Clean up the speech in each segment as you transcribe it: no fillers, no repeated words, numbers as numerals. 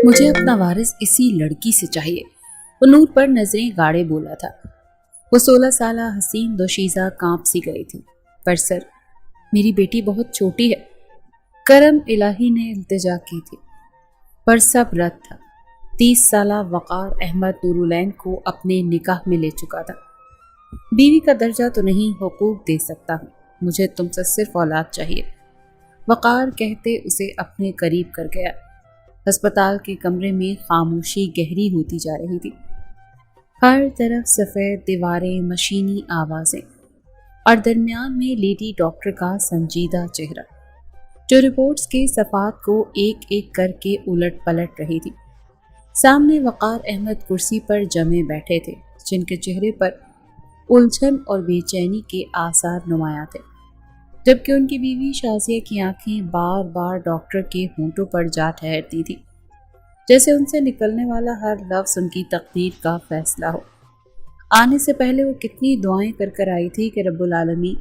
مجھے اپنا وارث اسی لڑکی سے چاہیے، وہ نور پر نظریں گاڑے بولا تھا۔ وہ 16 سالہ حسین دوشیزہ کانپ سی گئی تھی۔ پر سر، میری بیٹی بہت چھوٹی ہے، کرم الہی نے التجا کی تھی، پر سب رد تھا۔ 30 سالہ وقار احمد نورالعین کو اپنے نکاح میں لے چکا تھا۔ بیوی کا درجہ تو نہیں، حقوق دے سکتا ہوں، مجھے تم سے صرف اولاد چاہیے، وقار کہتے اسے اپنے قریب کر گیا۔ ہسپتال کے کمرے میں خاموشی گہری ہوتی جا رہی تھی۔ ہر طرف سفید دیواریں، مشینی آوازیں، اور درمیان میں لیڈی ڈاکٹر کا سنجیدہ چہرہ جو رپورٹس کے صفحات کو ایک ایک کر کے الٹ پلٹ رہی تھی۔ سامنے وقار احمد کرسی پر جمے بیٹھے تھے، جن کے چہرے پر الجھن اور بے چینی کے آثار نمایاں تھے، جبکہ ان کی بیوی شازیہ کی آنکھیں بار بار ڈاکٹر کے ہونٹوں پر جا ٹھہرتی تھی، جیسے ان سے نکلنے والا ہر لفظ ان کی تقدیر کا فیصلہ ہو۔ آنے سے پہلے وہ کتنی دعائیں کر کر آئی تھی کہ رب العالمین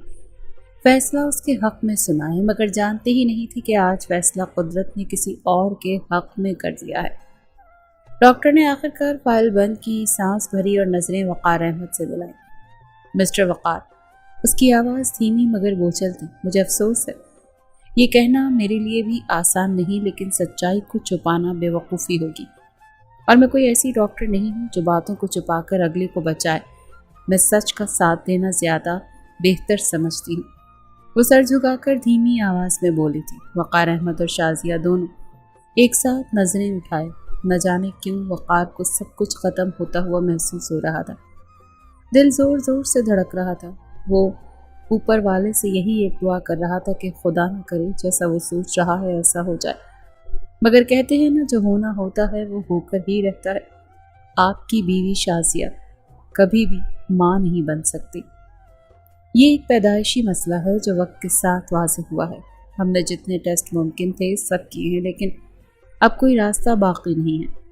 فیصلہ اس کے حق میں سنائے، مگر جانتے ہی نہیں تھی کہ آج فیصلہ قدرت نے کسی اور کے حق میں کر دیا ہے۔ ڈاکٹر نے آخر کار فائل بند کی، سانس بھری اور نظریں وقار احمد سے ملائیں۔ مسٹر وقار، اس کی آواز دھیمی مگر بوجھل تھی، مجھے افسوس ہے، یہ کہنا میرے لیے بھی آسان نہیں، لیکن سچائی کو چھپانا بے وقوفی ہوگی، اور میں کوئی ایسی ڈاکٹر نہیں ہوں جو باتوں کو چھپا کر اگلے کو بچائے۔ میں سچ کا ساتھ دینا زیادہ بہتر سمجھتی ہوں۔ وہ سر جھکا کر دھیمی آواز میں بولی تھی۔ وقار احمد اور شازیہ دونوں ایک ساتھ نظریں اٹھائے۔ نہ جانے کیوں وقار کو سب کچھ ختم ہوتا ہوا محسوس ہو رہا تھا۔ دل زور زور سے دھڑک رہا تھا۔ وہ اوپر والے سے یہی ایک دعا کر رہا تھا کہ خدا نہ کرے جیسا وہ سوچ رہا ہے ایسا ہو جائے، مگر کہتے ہیں نا، جو ہونا ہوتا ہے وہ ہو کر ہی رہتا ہے۔ آپ کی بیوی شازیہ کبھی بھی ماں نہیں بن سکتی۔ یہ ایک پیدائشی مسئلہ ہے جو وقت کے ساتھ واضح ہوا ہے۔ ہم نے جتنے ٹیسٹ ممکن تھے سب کیے ہیں، لیکن اب کوئی راستہ باقی نہیں ہے۔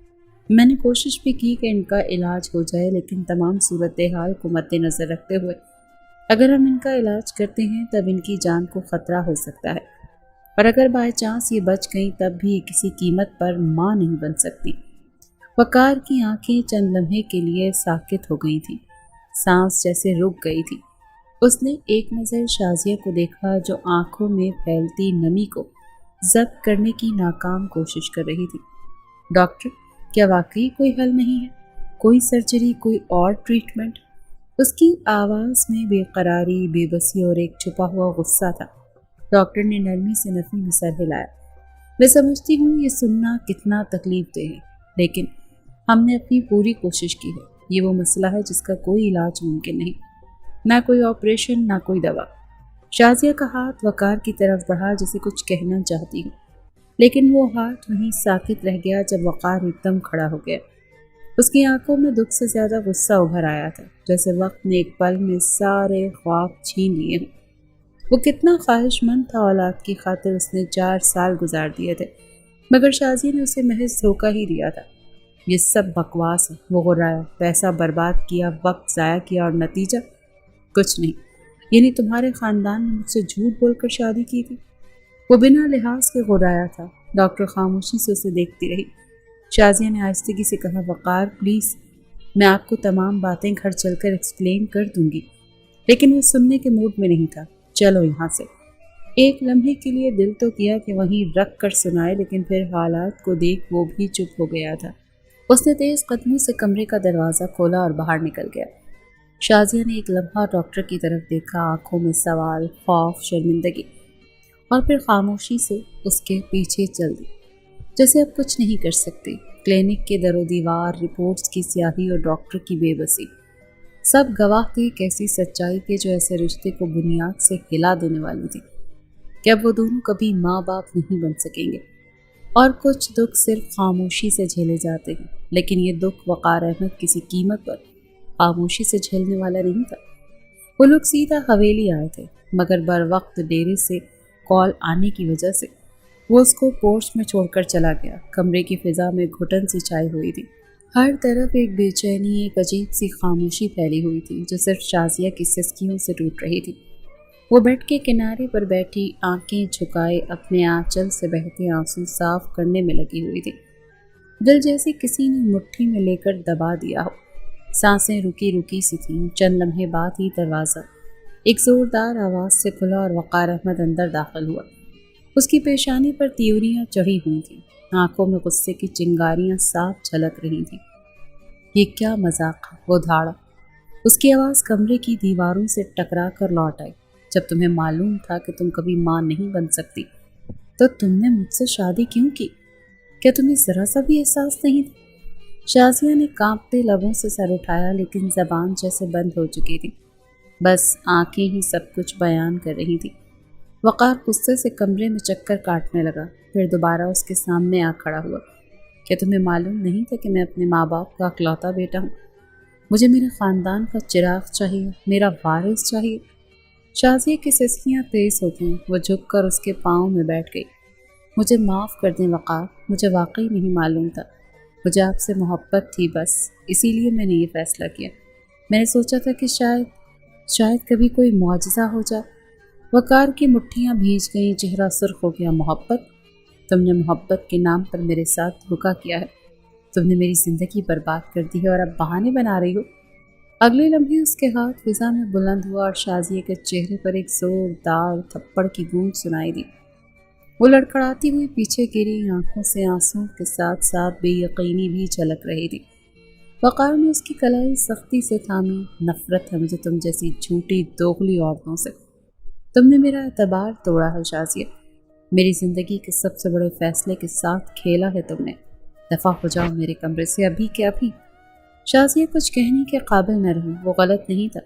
میں نے کوشش بھی کی کہ ان کا علاج ہو جائے، لیکن تمام صورتحال کو مد نظر رکھتے ہوئے اگر ہم ان کا علاج کرتے ہیں تب ان کی جان کو خطرہ ہو سکتا ہے، اور اگر بائی چانس یہ بچ گئیں تب بھی کسی قیمت پر ماں نہیں بن سکتی۔ وقار کی آنکھیں چند لمحے کے لیے ساکت ہو گئی تھیں، سانس جیسے رک گئی تھی۔ اس نے ایک نظر شازیہ کو دیکھا جو آنکھوں میں پھیلتی نمی کو ضبط کرنے کی ناکام کوشش کر رہی تھی۔ ڈاکٹر، کیا واقعی کوئی حل نہیں ہے؟ کوئی سرجری، کوئی اور ٹریٹمنٹ؟ اس کی آواز میں بے قراری، بے بسی اور ایک چھپا ہوا غصہ تھا۔ ڈاکٹر نے نرمی سے نفی میں سر ہلایا۔ میں سمجھتی ہوں یہ سننا کتنا تکلیف دہ ہے، لیکن ہم نے اپنی پوری کوشش کی ہے۔ یہ وہ مسئلہ ہے جس کا کوئی علاج ممکن نہیں، نہ کوئی آپریشن، نہ کوئی دوا۔ شازیہ کا ہاتھ وقار کی طرف بڑھا جسے کچھ کہنا چاہتی ہوں، لیکن وہ ہاتھ وہیں ساکت رہ گیا جب وقار ایک دم کھڑا ہو گیا۔ اس کی آنکھوں میں دکھ سے زیادہ غصہ ابھر آیا تھا، جیسے وقت نے ایک پل میں سارے خواب چھین لیے ہوں۔ وہ کتنا خواہش مند تھا، اولاد کی خاطر اس نے 4 سال گزار دیے تھے، مگر شازیہ نے اسے محض دھوکہ ہی دیا تھا۔ یہ سب بکواس ہے، وہ غرایا، پیسہ برباد کیا، وقت ضائع کیا، اور نتیجہ کچھ نہیں۔ یعنی تمہارے خاندان نے مجھ سے جھوٹ بول کر شادی کی تھی؟ وہ بنا لحاظ کے غرایا تھا۔ ڈاکٹر خاموشی سے اسے دیکھتی رہی۔ شازیہ نے آہستگی سے کہا، وقار پلیز، میں آپ کو تمام باتیں گھر چل کر ایکسپلین کر دوں گی، لیکن وہ سننے کے موڈ میں نہیں تھا۔ چلو یہاں سے۔ ایک لمحے کے لیے دل تو کیا کہ وہیں رکھ کر سنائے، لیکن پھر حالات کو دیکھ وہ بھی چپ ہو گیا تھا۔ اس نے تیز قدموں سے کمرے کا دروازہ کھولا اور باہر نکل گیا۔ شازیہ نے ایک لمحہ ڈاکٹر کی طرف دیکھا، آنکھوں میں سوال، خوف، شرمندگی، اور پھر خاموشی سے اس کے پیچھے چل دی، جیسے اب کچھ نہیں کر سکتی۔ کلینک کے در و دیوار، رپورٹس کی سیاہی اور ڈاکٹر کی بے بسی، سب گواہ تھے ایک ایسی سچائی کے جو ایسے رشتے کو بنیاد سے ہلا دینے والی تھی کہ اب وہ دونوں کبھی ماں باپ نہیں بن سکیں گے۔ اور کچھ دکھ صرف خاموشی سے جھیلے جاتے ہیں، لیکن یہ دکھ وقار احمد کسی قیمت پر خاموشی سے جھیلنے والا نہیں تھا۔ وہ لوگ سیدھا حویلی آئے تھے، مگر بر وقت ڈیرے سے کال آنے کی وجہ سے وہ اس کو پورچ میں چھوڑ کر چلا گیا۔ کمرے کی فضا میں گھٹن سی چھائی ہوئی تھی، ہر طرف ایک بے چینی، ایک عجیب سی خاموشی پھیلی ہوئی تھی جو صرف شازیہ کی سسکیوں سے ٹوٹ رہی تھی۔ وہ بیڈ کے کنارے پر بیٹھی آنکھیں جھکائے اپنے آنچل سے بہتے آنسو صاف کرنے میں لگی ہوئی تھی۔ دل جیسے کسی نے مٹھی میں لے کر دبا دیا ہو۔ سانسیں رکی رکی سی تھیں۔ چند لمحے بعد ہی دروازہ ایک زوردار آواز سے کھلا اور وقار احمد اندر داخل ہوا۔ اس کی پیشانی پر تیوریاں چڑھی ہوئی تھیں، آنکھوں میں غصے کی چنگاریاں صاف جھلک رہی تھیں۔ یہ کیا مذاق ہے؟ وہ دھاڑا۔ اس کی آواز کمرے کی دیواروں سے ٹکرا کر لوٹ آئی۔ جب تمہیں معلوم تھا کہ تم کبھی ماں نہیں بن سکتی تو تم نے مجھ سے شادی کیوں کی؟ کیا تمہیں ذرا سا بھی احساس نہیں تھا؟ شازیہ نے کانپتے لبوں سے سر اٹھایا، لیکن زبان جیسے بند ہو چکی تھی، بس آنکھیں ہی سب کچھ بیان کر رہی تھی۔ وقار غصے سے کمرے میں چکر کاٹنے لگا، پھر دوبارہ اس کے سامنے آ کھڑا ہوا۔ کیا تمہیں معلوم نہیں تھا کہ میں اپنے ماں باپ کا اکلوتا بیٹا ہوں؟ مجھے میرے خاندان کا چراغ چاہیے، میرا وارث چاہیے۔ شازیہ کی سسکیاں تیز ہو گئیں۔ وہ جھک کر اس کے پاؤں میں بیٹھ گئی۔ مجھے معاف کر دیں وقار، مجھے واقعی نہیں معلوم تھا۔ مجھے آپ سے محبت تھی، بس اسی لیے میں نے یہ فیصلہ کیا۔ میں نے سوچا تھا کہ شاید کبھی کوئی معجزہ ہو جائے۔ وقار کی مٹھیاں بھیج گئیں، چہرہ سرخ ہو گیا۔ محبت؟ تم نے محبت کے نام پر میرے ساتھ دھوکا کیا ہے۔ تم نے میری زندگی برباد کر دی ہے اور اب بہانے بنا رہی ہو۔ اگلے لمحے اس کے ہاتھ فضا میں بلند ہوا اور شازیہ کے چہرے پر ایک زوردار تھپڑ کی گونج سنائی دی۔ وہ لڑکھڑاتی ہوئی پیچھے گری، آنکھوں سے آنسوں کے ساتھ ساتھ بے یقینی بھی جھلک رہی تھی۔ وقار نے اس کی کلائی سختی سے تھامی۔ نفرت ہے مجھے تم جیسی جھوٹی دوغلی عورتوں سے۔ تم نے میرا اعتبار توڑا ہے شازیہ، میری زندگی کے سب سے بڑے فیصلے کے ساتھ کھیلا ہے تم نے۔ دفع ہو جاؤ میرے کمرے سے، ابھی کے ابھی۔ شازیہ کچھ کہنے کے قابل نہ رہی۔ وہ غلط نہیں تھا،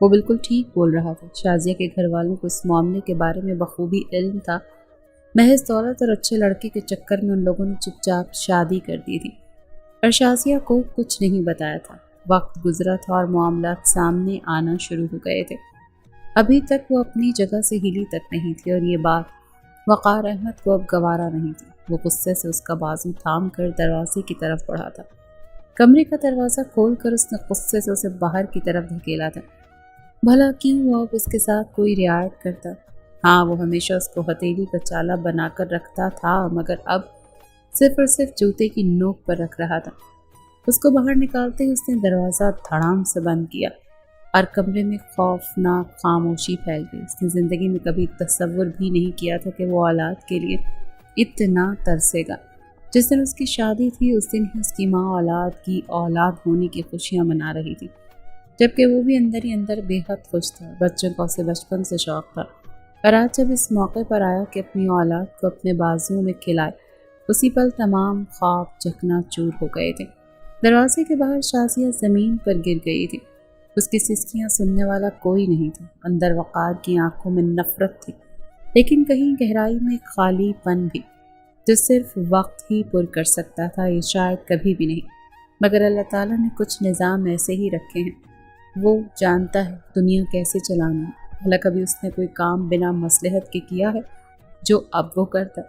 وہ بالکل ٹھیک بول رہا تھا۔ شازیہ کے گھر والوں کو اس معاملے کے بارے میں بخوبی علم تھا۔ محض دولت اور اچھے لڑکے کے چکر میں ان لوگوں نے چپ چاپ شادی کر دی تھی اور شازیہ کو کچھ نہیں بتایا تھا۔ وقت گزرا تھا اور معاملات سامنے آنا شروع ہو گئے تھے۔ ابھی تک وہ اپنی جگہ سے ہلی تک نہیں تھی اور یہ بات وقار احمد کو اب گوارا نہیں تھی۔ وہ غصے سے اس کا بازو تھام کر دروازے کی طرف بڑھا تھا۔ کمرے کا دروازہ کھول کر اس نے غصے سے اسے باہر کی طرف دھکیلا تھا۔ بھلا کیوں وہ اب اس کے ساتھ کوئی رعایت کرتا؟ ہاں، وہ ہمیشہ اس کو ہتھیلی کا چالا بنا کر رکھتا تھا، مگر اب صرف اور صرف جوتے کی نوک پر رکھ رہا تھا۔ اس کو باہر نکالتے ہی اس نے دروازہ دھڑام سے بند کیا اور کمرے میں خوفناک خاموشی پھیل گئی۔ اس نے زندگی میں کبھی تصور بھی نہیں کیا تھا کہ وہ اولاد کے لیے اتنا ترسے گا۔ جس دن اس کی شادی تھی اس دن ہی اس کی ماں اولاد ہونے کی خوشیاں منا رہی تھی، جبکہ وہ بھی اندر ہی اندر بے حد خوش تھا۔ بچوں کا اسے بچپن سے شوق تھا، اور آج جب اس موقع پر آیا کہ اپنی اولاد کو اپنے بازوؤں میں کھلائے، اسی پل تمام خواب چکنا چور ہو گئے تھے۔ دروازے کے باہر شازیہ زمین پر گر گئی تھی۔ اس کی سسکیاں سننے والا کوئی نہیں تھا۔ اندر وقار کی آنکھوں میں نفرت تھی، لیکن کہیں گہرائی میں ایک خالی پن بھی، جو صرف وقت ہی پر کر سکتا تھا، یہ شاید کبھی بھی نہیں۔ مگر اللہ تعالیٰ نے کچھ نظام ایسے ہی رکھے ہیں، وہ جانتا ہے دنیا کیسے چلانا ہے۔ بھلا کبھی اس نے کوئی کام بنا مصلحت کے کیا ہے جو اب وہ کرتا؟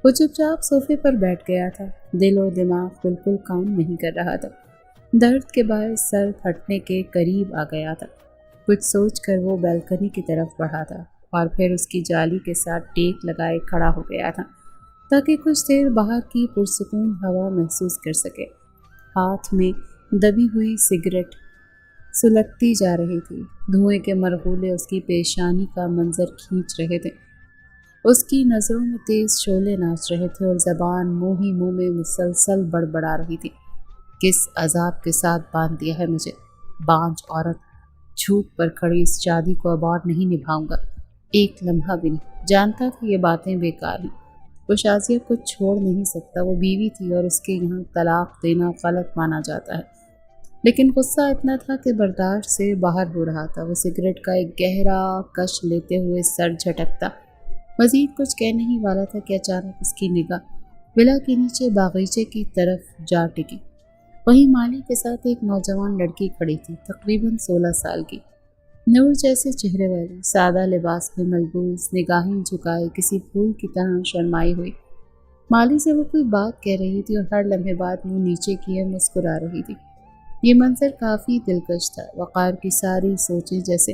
وہ چپ چاپ صوفے پر بیٹھ گیا تھا۔ دل و دماغ بالکل کام نہیں کر رہا تھا۔ درد کے باعث سر پھٹنے کے قریب آ گیا تھا۔ کچھ سوچ کر وہ بیلکنی کی طرف بڑھا تھا اور پھر اس کی جالی کے ساتھ ٹیک لگائے کھڑا ہو گیا تھا تاکہ کچھ دیر باہر کی پرسکون ہوا محسوس کر سکے۔ ہاتھ میں دبی ہوئی سگریٹ سلگتی جا رہی تھی۔ دھوئیں کے مرغولے اس کی پیشانی کا منظر کھینچ رہے تھے۔ اس کی نظروں میں تیز شعلے ناچ رہے تھے اور زبان منہ ہی منہ میں مسلسل بڑبڑا رہی تھی۔ کس عذاب کے ساتھ باندھ دیا ہے مجھے، بانج عورت، جھوٹ پر کھڑی اس شادی کو اب اور نہیں نبھاؤں گا، ایک لمحہ بھی نہیں۔ جانتا تھا یہ باتیں بیکار ہیں، وہ شازیہ کو چھوڑ نہیں سکتا، وہ بیوی تھی اور اس کے یہاں طلاق دینا غلط مانا جاتا ہے۔ لیکن غصہ اتنا تھا کہ برداشت سے باہر ہو رہا تھا۔ وہ سگریٹ کا ایک گہرا کش لیتے ہوئے سر جھٹکتا، مزید کچھ کہنے ہی والا تھا کہ اچانک اس کی نگاہ ولا کے نیچے باغیچے کی طرف جا ٹکی۔ وہیں مالی کے ساتھ ایک نوجوان لڑکی کھڑی تھی، تقریباً 16 سال کی، نور جیسے چہرے والی، سادہ لباس میں ملبوس، نگاہیں جھکائے کسی پھول کی طرح شرمائی ہوئی۔ مالی سے وہ کوئی بات کہہ رہی تھی اور ہر لمحے بعد منہ نیچے کیے مسکرا رہی تھی۔ یہ منظر کافی دلکش تھا۔ وقار کی ساری سوچیں جیسے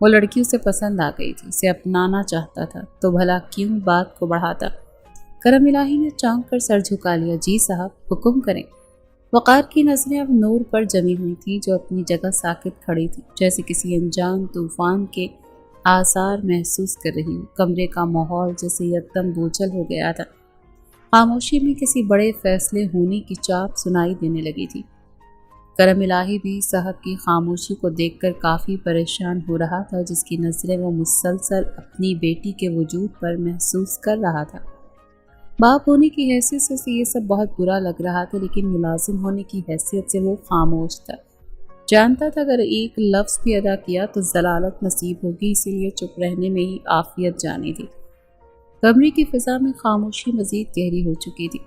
وہ لڑکی اسے پسند آ گئی تھی، اسے اپنانا چاہتا تھا، تو بھلا کیوں بات کو بڑھاتا۔ کرم الہی نے چونک کر سر جھکا لیا۔ جی صاحب، حکم کریں۔ وقار کی نظریں اب نور پر جمی ہوئی تھیں، جو اپنی جگہ ساکت کھڑی تھی، جیسے کسی انجان طوفان کے آثار محسوس کر رہی ہوں۔ کمرے کا ماحول جیسے یکدم بوجھل ہو گیا تھا۔ خاموشی میں کسی بڑے فیصلے ہونے کی چاپ سنائی دینے لگی تھی۔ کرم الہی بھی صاحب کی خاموشی کو دیکھ کر کافی پریشان ہو رہا تھا، جس کی نظریں وہ مسلسل اپنی بیٹی کے وجود پر محسوس کر رہا تھا۔ باپ ہونے کی حیثیت سے اسے یہ سب بہت برا لگ رہا تھا، لیکن ملازم ہونے کی حیثیت سے وہ خاموش تھا۔ جانتا تھا اگر ایک لفظ بھی ادا کیا تو ضلالت نصیب ہوگی، اسی لیے چپ رہنے میں ہی عافیت جانی تھی۔ کمرے کی فضا میں خاموشی مزید گہری ہو چکی تھی۔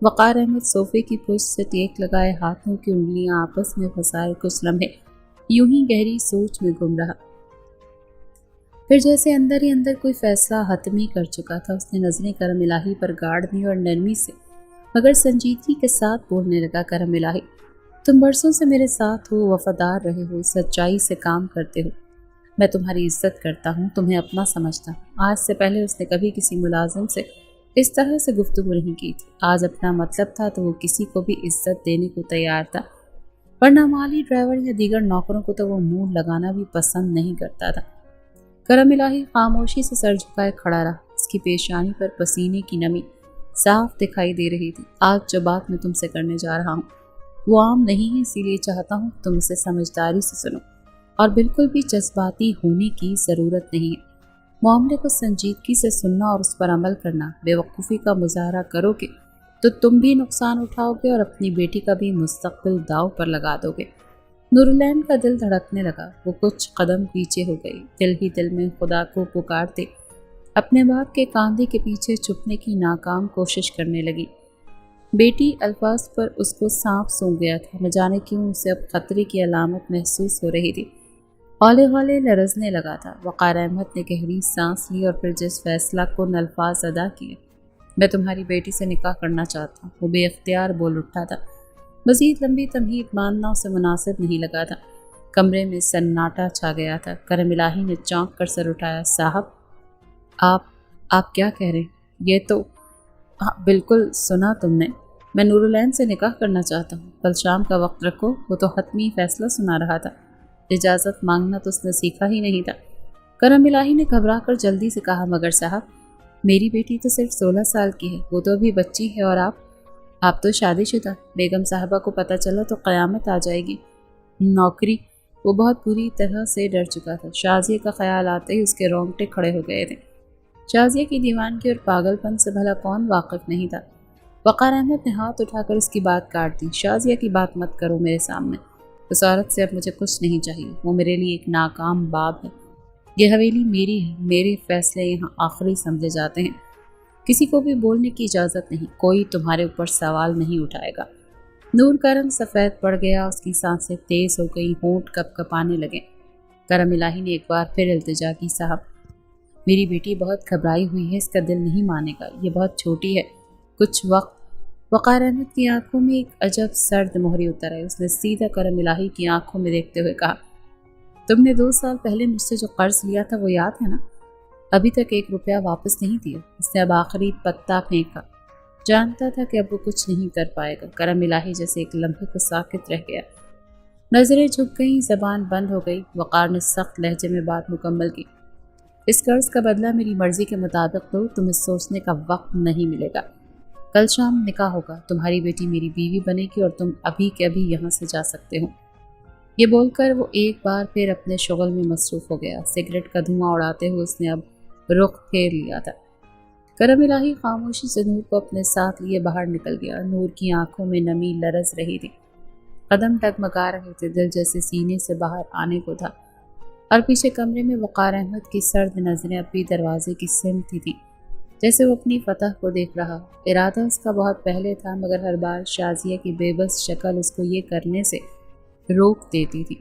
وقار احمد صوفے کی پشت سے ٹیک لگائے ہاتھوں کی انگلیاں آپس میں پھنسائے کچھ لمحے یوں ہی گہری سوچ میں گم رہا۔ پھر جیسے اندر ہی اندر کوئی فیصلہ حتمی کر چکا تھا، اس نے نظریں کرم الہی پر گاڑ دی اور نرمی سے مگر سنجیدگی کے ساتھ بولنے لگا۔ کرم الہی، تم برسوں سے میرے ساتھ ہو، وفادار رہے ہو، سچائی سے کام کرتے ہو، میں تمہاری عزت کرتا ہوں، تمہیں اپنا سمجھتا ہوں۔ آج سے پہلے اس نے کبھی کسی ملازم سے اس طرح سے گفتگو نہیں کی تھی۔ آج اپنا مطلب تھا تو وہ کسی کو بھی عزت دینے کو تیار تھا، ورنہ مالی، ڈرائیور یا دیگر نوکروں کو تو وہ منہ لگانا بھی پسند نہیں کرتا تھا۔ کرم الہی خاموشی سے سر جھکائے کھڑا رہا۔ اس کی پیشانی پر پسینے کی نمی صاف دکھائی دے رہی تھی۔ آج جو بات میں تم سے کرنے جا رہا ہوں وہ عام نہیں ہے، اسی لیے چاہتا ہوں کہ تم اسے سمجھداری سے سنو، اور بالکل بھی جذباتی ہونے کی ضرورت نہیں ہے۔ معاملے کو سنجیدگی سے سننا اور اس پر عمل کرنا۔ بے وقوفی کا مظاہرہ کرو گے تو تم بھی نقصان اٹھاؤ گے اور اپنی بیٹی کا بھی مستقبل داؤ پر لگا دو گے۔ نورالعین کا دل دھڑکنے لگا۔ وہ کچھ قدم پیچھے ہو گئی، دل ہی دل میں خدا کو پکارتے اپنے باپ کے کاندھے کے پیچھے چھپنے کی ناکام کوشش کرنے لگی۔ بیٹی الفاظ پر اس کو سانپ سونگ گیا تھا، نہ جانے کیوں اسے اب خطرے کی علامت محسوس ہو رہی تھی۔ ہولے ہولے لرزنے لگا تھا۔ وقار احمد نے گہری سانس لی اور پھر جس فیصلہ کو الفاظ ادا کیے، میں تمہاری بیٹی سے نکاح کرنا چاہتا ہوں، وہ بے اختیار بول اٹھا تھا۔ مزید لمبی تمہید ماننا اسے مناسب نہیں لگا تھا۔ کمرے میں سناٹا چھا گیا تھا۔ کرم الہی نے چونک کر سر اٹھایا۔ صاحب، آپ کیا کہہ رہے ہیں؟ یہ تو ہاں بالکل سنا تم نے، میں نورالعین سے نکاح کرنا چاہتا ہوں۔ کل شام کا وقت رکھو، وہ تو حتمی فیصلہ سنا رہا تھا، اجازت مانگنا تو اس نے سیکھا ہی نہیں تھا۔ کرم الہی نے گھبرا کر جلدی سے کہا، مگر صاحب میری بیٹی تو صرف 16 سال کی ہے، وہ تو ابھی بچی ہے، اور آپ تو شادی شدہ، بیگم صاحبہ کو پتہ چلا تو قیامت آ جائے گی۔ نوکری، وہ بہت بری طرح سے ڈر چکا تھا۔ شازیہ کا خیال آتے ہی اس کے رونگٹے کھڑے ہو گئے تھے۔ شازیہ کی دیوانگی اور پاگل پن سے بھلا کون واقف نہیں تھا؟ وقار احمد نے ہاتھ اٹھا کر اس کی بات کاٹ دی۔ شازیہ کی بات مت کرو میرے سامنے، اس عورت سے اب مجھے کچھ نہیں چاہیے، وہ میرے لیے ایک ناکام باپ ہے۔ یہ حویلی میری ہے، میرے فیصلے یہاں آخری سمجھے جاتے ہیں، کسی کو بھی بولنے کی اجازت نہیں، کوئی تمہارے اوپر سوال نہیں اٹھائے گا۔ نور کا رنگ سفید پڑ گیا، اس کی سانسیں تیز ہو گئی، ہونٹ کپ کپانے لگے۔ کرم الہی نے ایک بار پھر التجا کی، صاحب میری بیٹی بہت گھبرائی ہوئی ہے، اس کا دل نہیں مانے گا، یہ بہت چھوٹی ہے، کچھ وقت۔ وقار احمد کی آنکھوں میں ایک عجب سرد مہری اتر آئی۔ اس نے سیدھا کرم الہی کی آنکھوں میں دیکھتے ہوئے کہا، تم نے 2 سال پہلے مجھ سے جو قرض لیا تھا وہ یاد ہے نا؟ ابھی تک 1 روپیہ واپس نہیں دیا۔ اس نے اب آخری پتا پھینکا، جانتا تھا کہ اب وہ کچھ نہیں کر پائے گا۔ کرم الہی جیسے ایک لمحے کو ساکت رہ گیا، نظریں جھک گئیں، زبان بند ہو گئی۔ وقار نے سخت لہجے میں بات مکمل کی، اس قرض کا بدلہ میری مرضی کے مطابق دو، تمہیں سوچنے کا وقت نہیں ملے گا۔ کل شام نکاح ہوگا، تمہاری بیٹی میری بیوی بنے گی اور تم ابھی کے ابھی یہاں سے جا سکتے ہو۔ یہ بول کر وہ ایک بار پھر اپنے شغل میں مصروف ہو گیا۔ سگریٹ کا دھواں اڑاتے ہوئے اس نے اب رخ پھیر لیا تھا۔ کرم الہی خاموشی سے نور کو اپنے ساتھ لیے باہر نکل گیا۔ نور کی آنکھوں میں نمی لرز رہی تھی، قدم ڈگمگا رہے تھے، دل جیسے سینے سے باہر آنے کو تھا، اور پیچھے کمرے میں وقار احمد کی سرد نظریں اب بھی دروازے کی سمت تھی، جیسے وہ اپنی فتح کو دیکھ رہا۔ ارادہ اس کا بہت پہلے تھا، مگر ہر بار شازیہ کی بے بس شکل اس کو یہ کرنے سے روک دیتی تھی۔